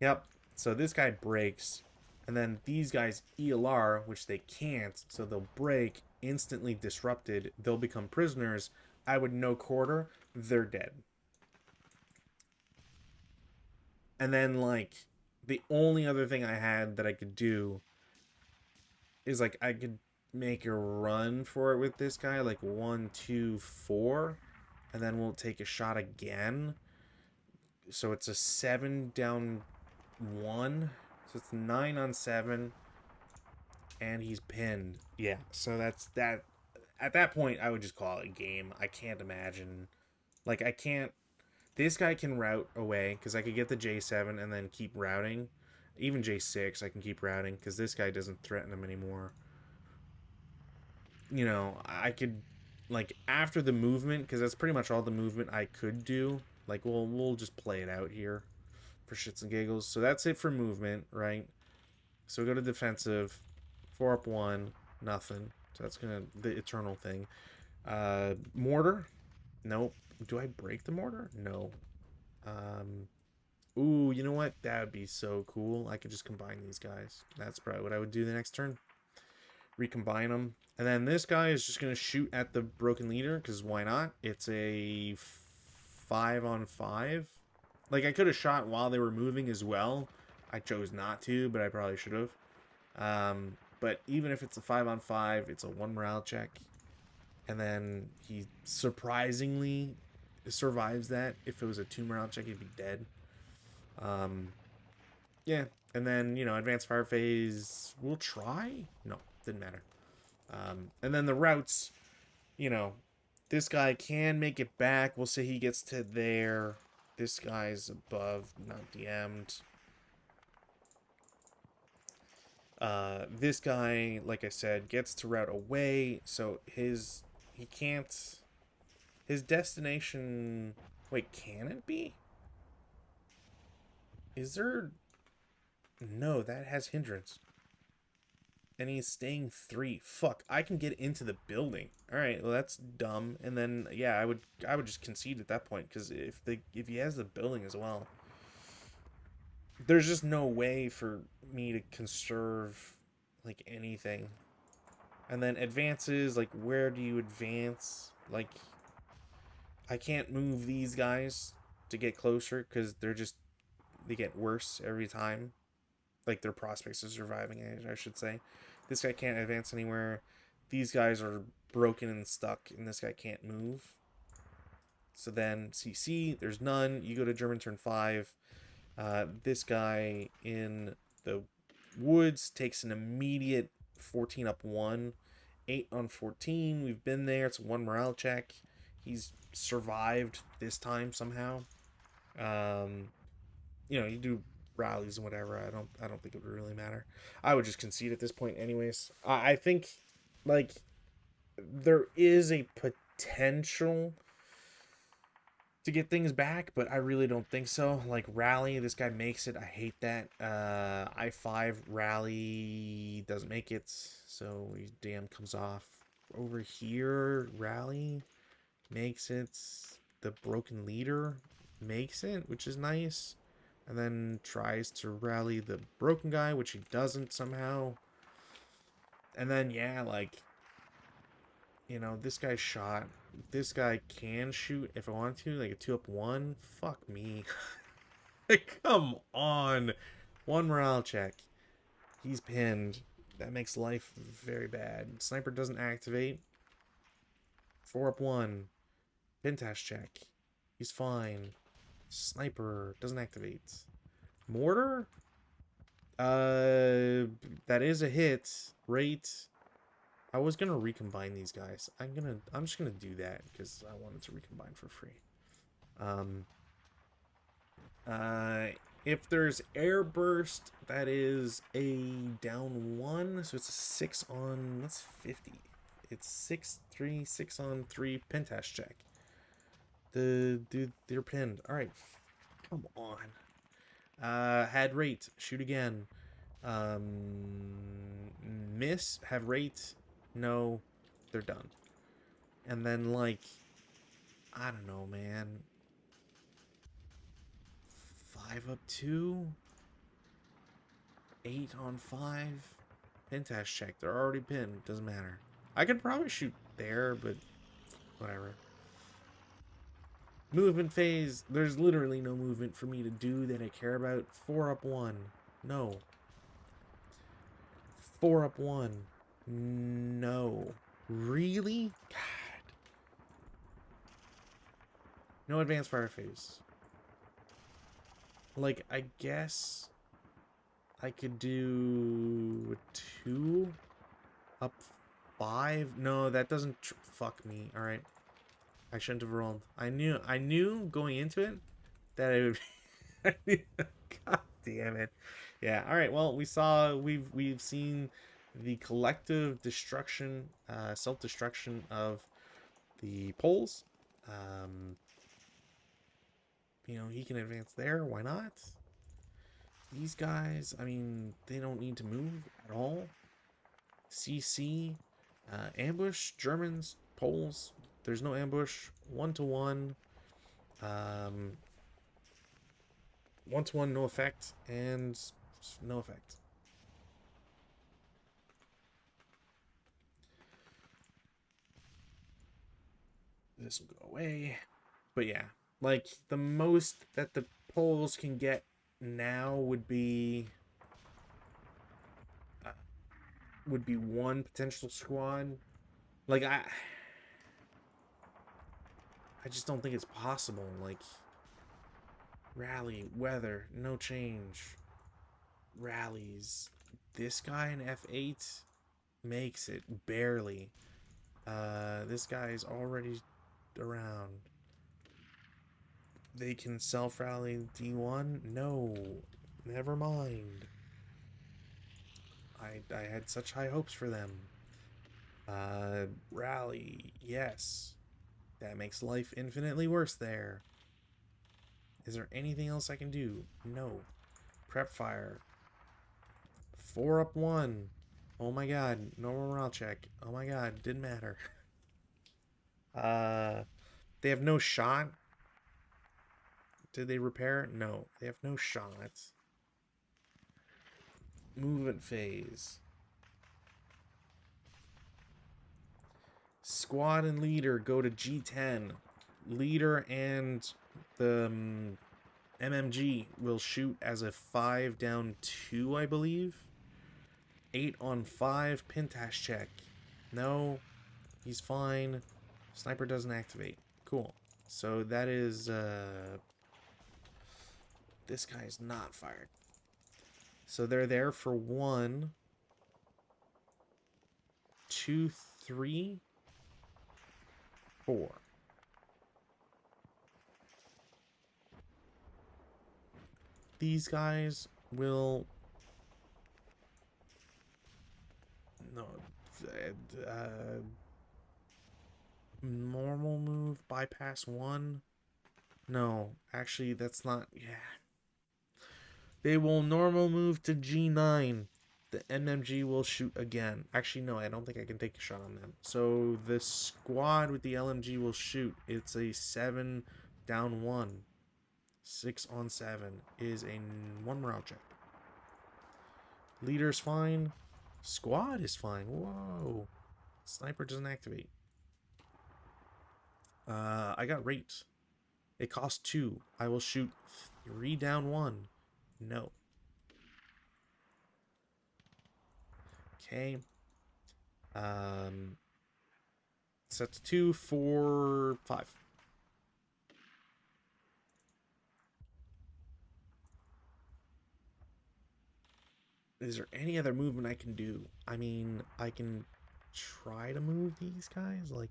Yep. So this guy breaks. And then these guys ELR, which they can't. So they'll break, instantly disrupted. They'll become prisoners. I would no quarter. They're dead. And then, like, the only other thing I had that I could do is, like, I could make a run for it with this guy. Like, 1, 2, 4. And then we'll take a shot again. So it's a 7 down 1. So it's 9 on 7. And he's pinned. Yeah, so that's that. At that point, I would just call it a game. I can't imagine. Like, I can't. This guy can route away, because I could get the J7 and then keep routing. Even J6, I can keep routing, because this guy doesn't threaten him anymore. You know, I could, like, after the movement, because that's pretty much all the movement I could do. Like, we'll just play it out here for shits and giggles. So that's it for movement, right? So we go to defensive. 4 up 1, nothing. So that's gonna, the eternal thing. Mortar? Nope. Do I break the mortar? No. Ooh, you know what? That would be so cool. I could just combine these guys. That's probably what I would do the next turn. Recombine them. And then this guy is just going to shoot at the broken leader, because why not? It's a 5 on 5. Like, I could have shot while they were moving as well. I chose not to, but I probably should have. But even if it's a 5-on-5, it's a 1 morale check. And then he surprisingly survives that. If it was a 2 morale check, he'd be dead. Yeah. And then, you know, advanced fire phase, we'll try? No, didn't matter. And then the routes, you know, this guy can make it back. We'll say he gets to there. This guy's above, not DM'd. This guy, like I said, gets to route away, so he can't, his destination, wait, can it be? Is there, no, that has hindrance. And he's staying 3. Fuck, I can get into the building. All right, well that's dumb. And then yeah, I would just concede at that point, because if he has the building as well, there's just no way for me to conserve like anything. And then advances, like where do you advance? Like I can't move these guys to get closer because they get worse every time. Like their prospects of surviving, I should say. This guy can't advance anywhere. These guys are broken and stuck, and this guy can't move. So then CC, there's none. You go to German turn 5. This guy in the woods takes an immediate 14 up 1. 8 on 14. We've been there. It's a 1 morale check. He's survived this time somehow. You know, you do rallies and whatever. I don't think it would really matter. I would just concede at this point anyways. I think like there is a potential to get things back, but I really don't think so. Like rally, this guy makes it. I hate that. I5 rally doesn't make it, so his damn comes off. Over here, rally makes it. The broken leader makes it, which is nice. And then tries to rally the broken guy, which he doesn't somehow. And then, yeah, like, you know, this guy's shot. This guy can shoot if I want to, like a 2 up 1. Fuck me. Come on. 1 morale check. He's pinned. That makes life very bad. Sniper doesn't activate. 4 up 1. Pintash check. He's fine. Sniper doesn't activate. Mortar? That is a hit. Rate. I was gonna recombine these guys. I'm just gonna do that because I wanted to recombine for free. If there's air burst, that is a down 1, so it's a 6 on, that's 50. It's 6-3, 6 on 3 Pentash check. They're pinned. All right, come on. Had rate, shoot again. Miss, have rate, no, they're done. And then like, I don't know, man. 5 up 2, 8 on 5, Pentash check. They're already pinned. Doesn't matter. I could probably shoot there, but whatever. Movement phase. There's literally no movement for me to do that I care about. 4 up 1. No. 4 up 1. No. Really? God. No advanced fire phase. Like, I guess I could do 2 up 5. No, that doesn't fuck me. All right. I shouldn't have rolled. I knew going into it that it would God damn it. Yeah, all right. Well, we've seen the collective destruction, self-destruction of the poles. You know, he can advance there. Why not? These guys, I mean, they don't need to move at all. CC, ambush, Germans, Poles. There's no ambush. 1-to-1. 1-to-1, no effect, and no effect. This will go away. But yeah, like the most that the Poles can get now would be would be one potential squad. Like, I just don't think it's possible. Like, rally, weather, no change. Rallies. This guy in F8 makes it, barely. This guy's already around. They can self-rally D1? No. Never mind. I had such high hopes for them. Rally. Yes. That makes life infinitely worse there. Is there anything else I can do? No. Prep fire. 4 up 1. Oh my god. Normal morale check. Oh my god. Didn't matter. They have no shot. Did they repair? No. They have no shot. Movement phase. Squad and leader go to G10. Leader and the MMG will shoot as a 5 down 2, I believe. 8 on 5. Pintash check. No. He's fine. Sniper doesn't activate. Cool. So that is... this guy's not fired. So they're there for 1, 2, 3, 4. These guys will... No. Normal move, bypass 1. No, actually, that's not... Yeah. They will normal move to G9. The MMG will shoot again. Actually, no, I don't think I can take a shot on them. So the squad with the LMG will shoot. It's a 7 down 1. 6 on 7 is a 1 morale check. Leader's fine. Squad is fine. Whoa. Sniper doesn't activate. I got rate. It costs 2. I will shoot 3 down 1. No. Okay. Set to 2, 4, 5. Is there any other movement I can do? I mean, I can try to move these guys, like...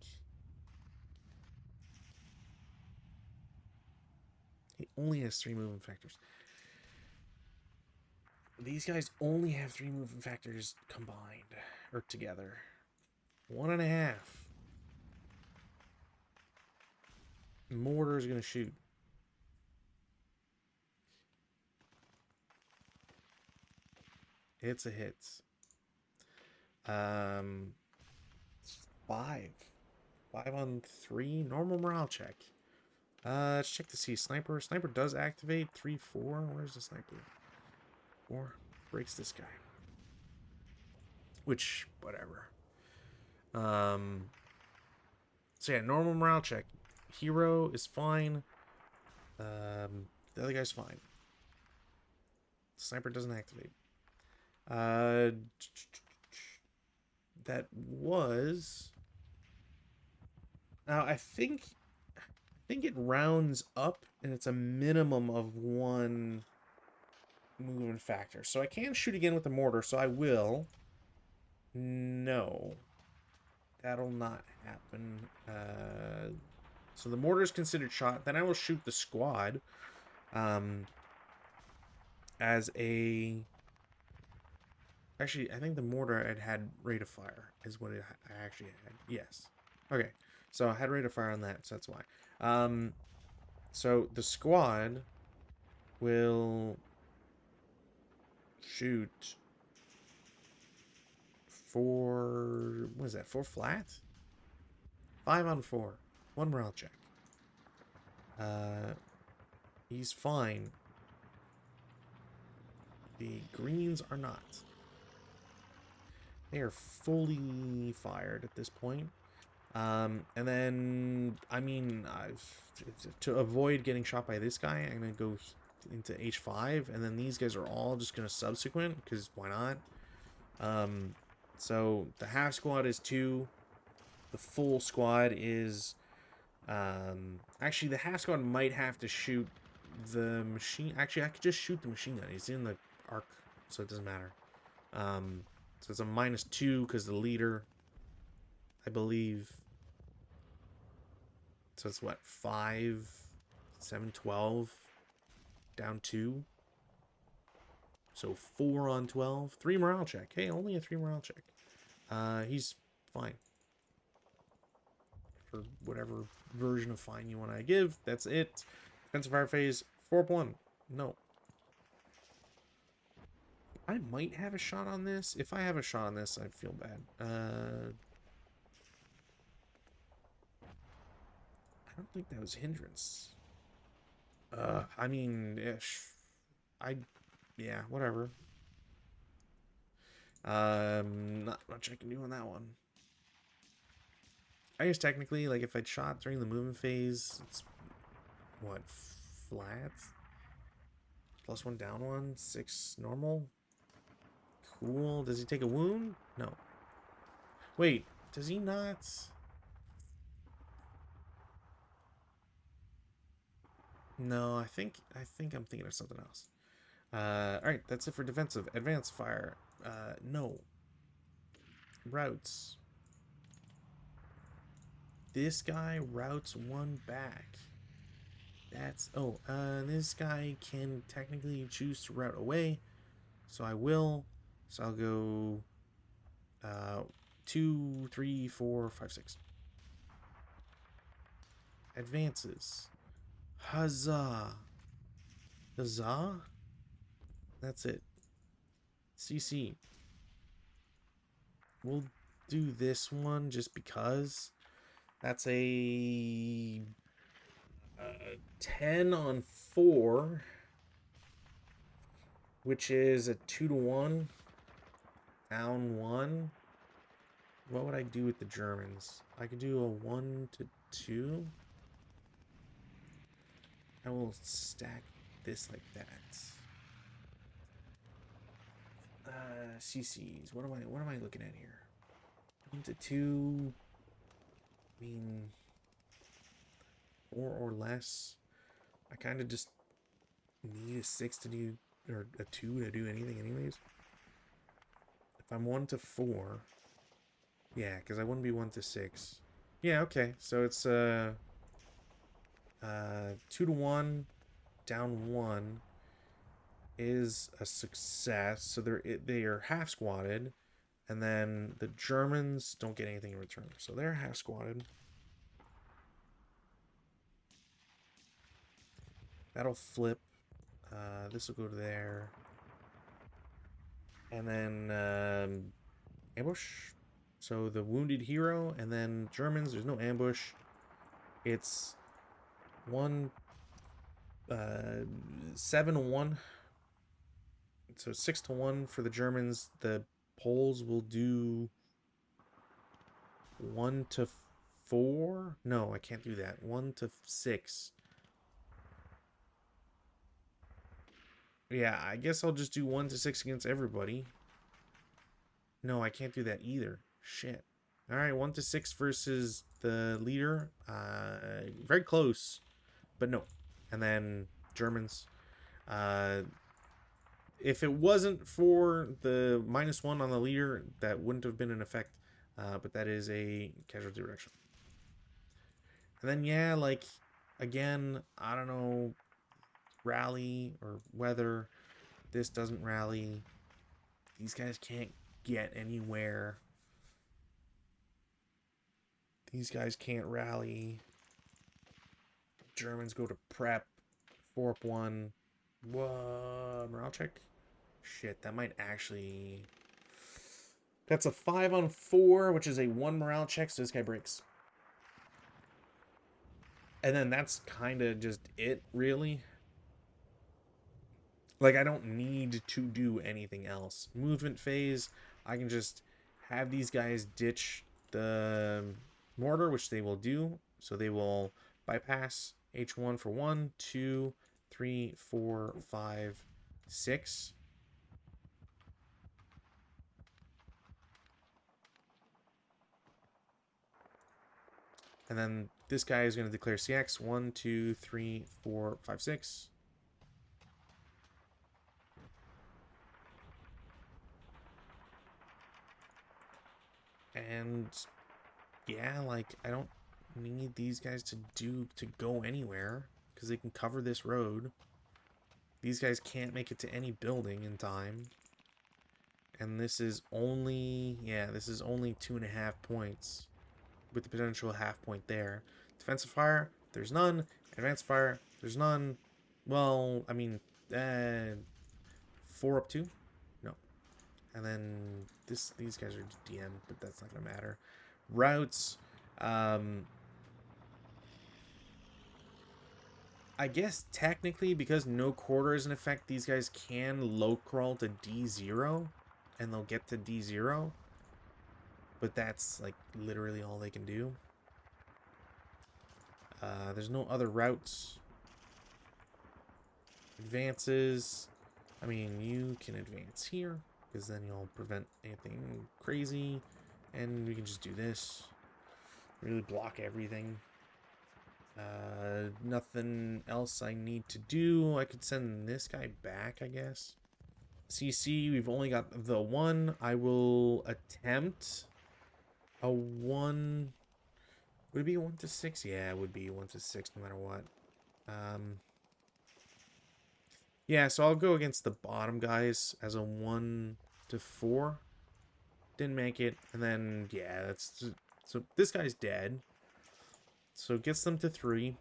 He only has 3 movement factors. These guys only have 3 movement factors combined, or together. 1.5. Mortar is going to shoot. It's a hit. 5. 5 on 3. Normal morale check. Let's check to see. Sniper. Sniper does activate. 3, 4. Where's the sniper? 4. Breaks this guy. Which, whatever. So yeah, normal morale check. Hero is fine. The other guy's fine. Sniper doesn't activate. That was... Now, I think it rounds up, and it's a minimum of 1 movement factor. So I can shoot again with the mortar, so I will. No. That'll not happen. So the mortar is considered shot. Then I will shoot the squad as a... Actually, I think the mortar had rate of fire is what I actually had. Yes. Okay. So I had rate of fire on that, so that's why. So the squad will shoot for... What is that? 4 flat? 5 on 4. 1 morale check. He's fine. The greens are not. They are fully fired at this point. And then, I mean, to avoid getting shot by this guy, I'm going to go into H5. And then these guys are all just going to subsequent, because why not? So the half squad is 2. The full squad is... actually, the half squad might have to shoot the machine... Actually, I could just shoot the machine gun. He's in the arc, so it doesn't matter. So it's a -2 because the leader, I believe... So it's what? 5, 7, 12. Down 2. So 4 on 12. 3 morale check. Hey, only a 3 morale check. He's fine. For whatever version of fine you want to give. That's it. Defensive fire phase 4.1. No. I might have a shot on this. If I have a shot on this, I feel bad. I don't think that was hindrance. I mean, ish. Yeah, whatever. Not much I can do on that one. I guess technically, like, if I'd shot during the movement phase, it's, what, flat? +1, down 1, 6 normal? Cool. Does he take a wound? No. Wait, does he not? No, I think I'm thinking of something else. Alright, that's it for defensive. Advanced fire. No. Routes. This guy routes 1 back. That's... Oh, this guy can technically choose to route away. So I will. So I'll go... 2, 3, 4, 5, 6. Advances. Huzzah. Huzzah? That's it. CC. We'll do this one just because. That's a 10 on 4, which is a 2-1, down 1. What would I do with the Germans? I could do a 1-2. I will stack this like that. CCs. What am I looking at here? 1-2. I mean, 4 or less. I kind of just need a 6 to do, or a 2 to do anything anyways. If I'm 1-4, yeah, because I wouldn't be 1-6. Yeah, okay. So it's 2-1, down 1 is a success. So they are half squatted, and then the Germans don't get anything in return. So they're half squatted. That'll flip. This will go to there. And then ambush. So the wounded hero, and then Germans, there's no ambush. It's 7-1. So 6-1 for the Germans. The Poles will do 1-4. No, I can't do that. 1-6. Yeah, I guess I'll just do 1-6 against everybody. No, I can't do that either. Shit. Alright, 1-6 versus the leader. Very close, but no. And then Germans. If it wasn't for the -1 on the leader, that wouldn't have been an effect. But that is a casualty reduction. And then, yeah, like, again, I don't know, rally or whether this doesn't rally. These guys can't get anywhere. These guys can't rally. Germans go to prep. 4-1. Whoa, morale check. Shit, that might actually... That's a 5 on 4, which is a 1 morale check, so this guy breaks. And then that's kind of just it, really. Like, I don't need to do anything else. Movement phase, I can just have these guys ditch the mortar, which they will do. So they will bypass H1 for 1, 2, 3, 4, 5, 6. And then this guy is going to declare CX. 1, 2, 3, 4, 5, 6. And yeah, like, I don't need these guys to go anywhere because they can cover this road. These guys can't make it to any building in time. And this is only, yeah, this is only 2.5 points with the potential half point there. Defensive fire, there's none. Advanced fire, there's none. Well, I mean, 4 up 2? No. And then these guys are DM, but that's not going to matter. Routes, I guess technically, because no quarter is in effect, these guys can low crawl to D0, and they'll get to D0. But that's, like, literally all they can do. There's no other routes. Advances. I mean, you can advance here, because then you'll prevent anything crazy. And we can just do this. Really block everything. Nothing else I need to do. I could send this guy back, I guess. CC, we've only got the one. I will attempt a 1. Would it be 1 to 6? Yeah, it would be 1 to 6 no matter what. Yeah, so I'll go against the bottom guys as a 1 to 4. Didn't make it. And then, yeah, that's... So this guy's dead. So it gets them to 3.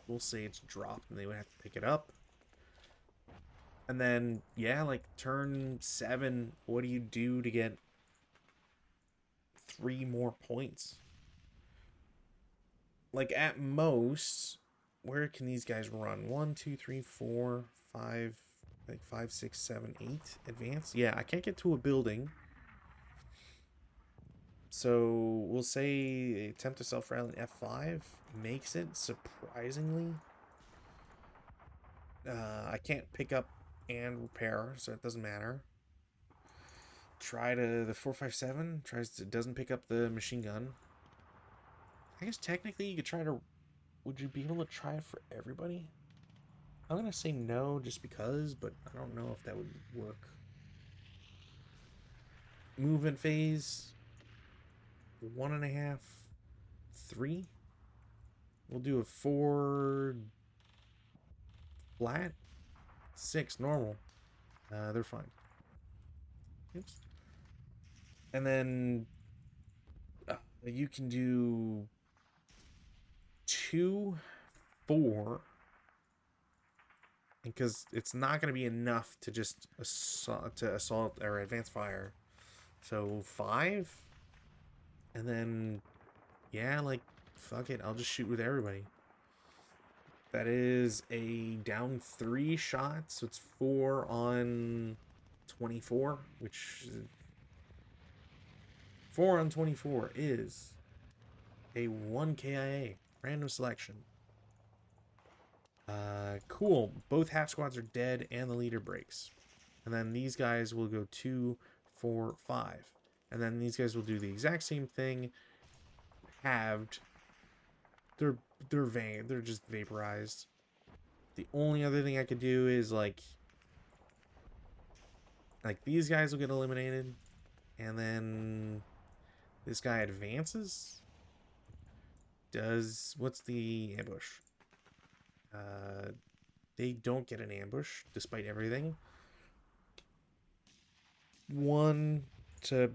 We'll say it's dropped and they would have to pick it up. And then, yeah, like turn 7, what do you do to get 3 more points? Like at most, where can these guys run? 1, 2, 3, 4, 5, like 5, 6, 7, 8 advance. Yeah, I can't get to a building. So we'll say attempt to self-rally F5 makes it, surprisingly. I can't pick up and repair, so it doesn't matter. Try to the 457 doesn't pick up the machine gun. I guess technically you could try to. Would you be able to try it for everybody? I'm gonna say no just because, but I don't know if that would work. Movement phase 1.5, 3. We'll do a 4 flat, 6 normal. They're fine. Oops. And then you can do 2, 4, because it's not going to be enough to just assault or advance fire. So 5, and then yeah, like fuck it, I'll just shoot with everybody. That is a down 3 shot, so it's 4 on 24, which 4 on 24 is a 1 KIA. Random selection. Cool. Both half squads are dead and the leader breaks. And then these guys will go 2, 4, 5. And then these guys will do the exact same thing. Halved. They're just vaporized. The only other thing I could do is like these guys will get eliminated. And then this guy advances. What's the ambush? They don't get an ambush despite everything. 1 to...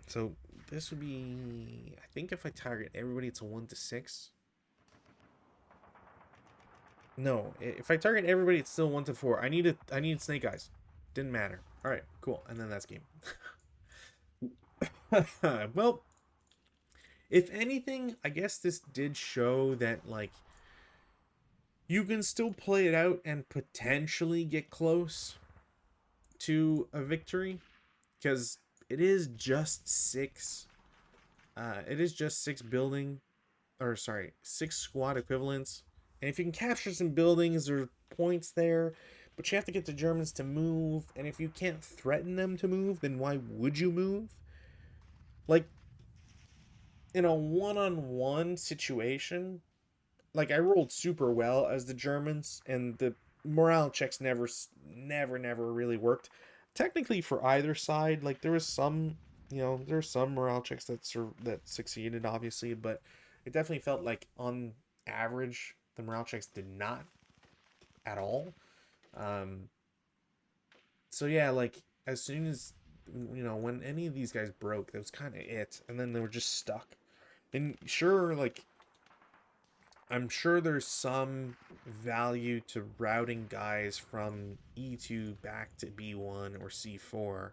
So this would be... I think if I target everybody, it's a 1 to 6. No, if I target everybody, it's still 1 to 4. I need snake eyes. Didn't matter. Alright, cool. And then that's game. Well, if anything, I guess this did show that, like, you can still play it out and potentially get close to a victory, because it is just 6. It is just 6 6 squad equivalents. And if you can capture some buildings, there are points there. But you have to get the Germans to move, and if you can't threaten them to move, then why would you move? Like, in a one-on-one situation, like I rolled super well as the Germans, and the morale checks never really worked. Technically, for either side, like there was some, there were some morale checks that succeeded, obviously, but it definitely felt like on average the morale checks did not at all. Um, so yeah, like as soon as when any of these guys broke, that was kind of it, and then they were just stuck. And sure, like I'm sure there's some value to routing guys from E2 back to B1 or C4.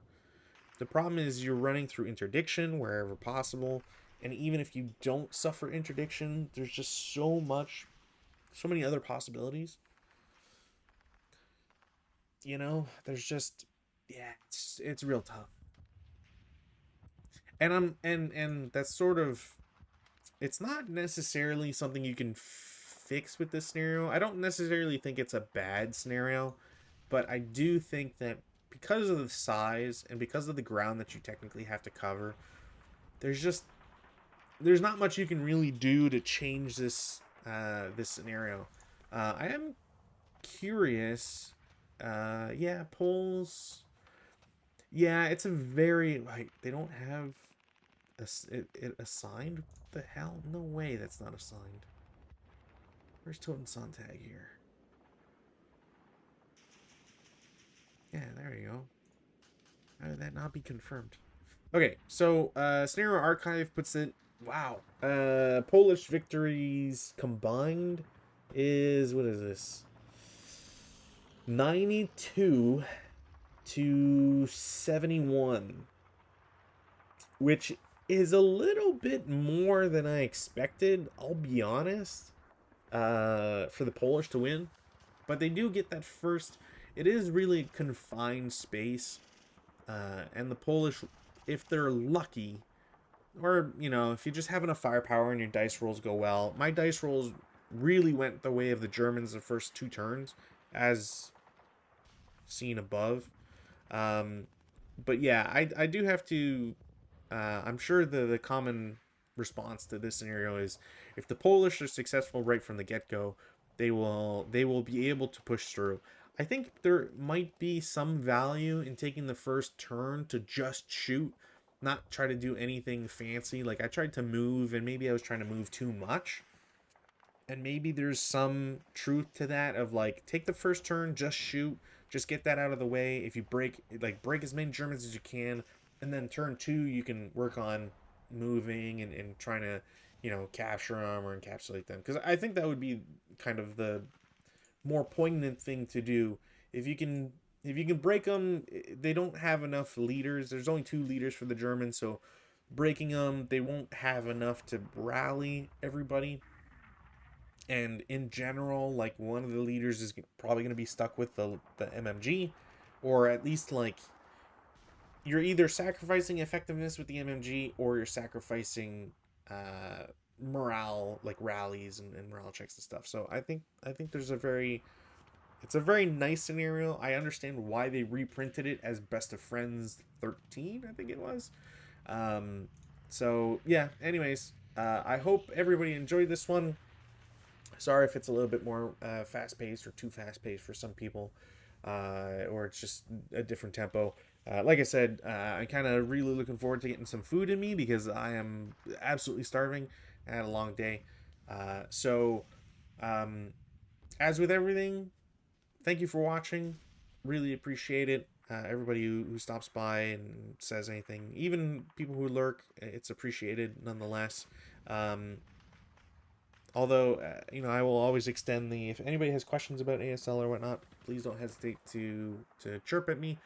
The problem is you're running through interdiction wherever possible, and even if you don't suffer interdiction, there's just so many other possibilities. There's just yeah, it's real tough. And that's sort of it's not necessarily something you can fix with this scenario. I don't necessarily think it's a bad scenario, but I do think that because of the size and because of the ground that you technically have to cover, there's not much you can really do to change this scenario. I am curious. Yeah, polls. Yeah, it's a very like they don't have it assigned. What the hell? No way, that's not assigned. Where's Totensonntag here? Yeah, there you go. How did that not be confirmed? Okay, so Scenario Archive puts it. Wow. Polish victories combined is what is this? 92 to 71, which is a little bit more than I expected. I'll be honest. For the Polish to win, but they do get that first. It is really confined space, and the Polish, if they're lucky, or if you just have enough firepower and your dice rolls go well. My dice rolls really went the way of the Germans the first two turns, as seen above. Um, but yeah, I do have to. I'm sure the common response to this scenario is if the Polish are successful right from the get go, they will be able to push through. I think there might be some value in taking the first turn to just shoot, not try to do anything fancy. Like I tried to move, and maybe I was trying to move too much. And maybe there's some truth to that of like take the first turn, just shoot, just get that out of the way. If you break as many Germans as you can, and then turn two you can work on moving and trying to capture them or encapsulate them, because I think that would be kind of the more poignant thing to do. If you can break them, they don't have enough leaders. There's only two leaders for the Germans, so breaking them, they won't have enough to rally everybody. And in general, like one of the leaders is probably going to be stuck with the MMG, or at least like you're either sacrificing effectiveness with the MMG or you're sacrificing morale, like rallies and morale checks and stuff. So I think it's a very nice scenario. I understand why they reprinted it as Best of Friends 13, I think it was. So yeah, anyways, I hope everybody enjoyed this one. Sorry if it's a little bit more fast paced or too fast paced for some people, or it's just a different tempo. Like I said, I'm kind of really looking forward to getting some food in me because I am absolutely starving. I had a long day. So, as with everything, thank you for watching. Really appreciate it. Everybody who stops by and says anything, even people who lurk, it's appreciated nonetheless. Although, I will always extend the, if anybody has questions about ASL or whatnot, please don't hesitate to chirp at me.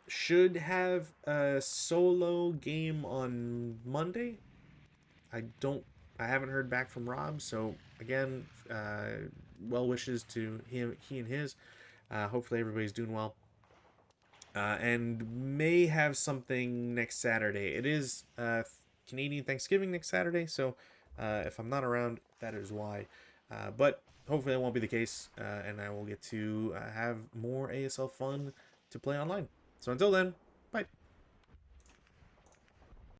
Should have a solo game on Monday. I haven't heard back from Rob, so again, well wishes to he and his. Hopefully everybody's doing well. And may have something next Saturday. It is Canadian Thanksgiving next Saturday, so if I'm not around, that is why. But hopefully that won't be the case, and I will get to have more ASL fun to play online. So until then,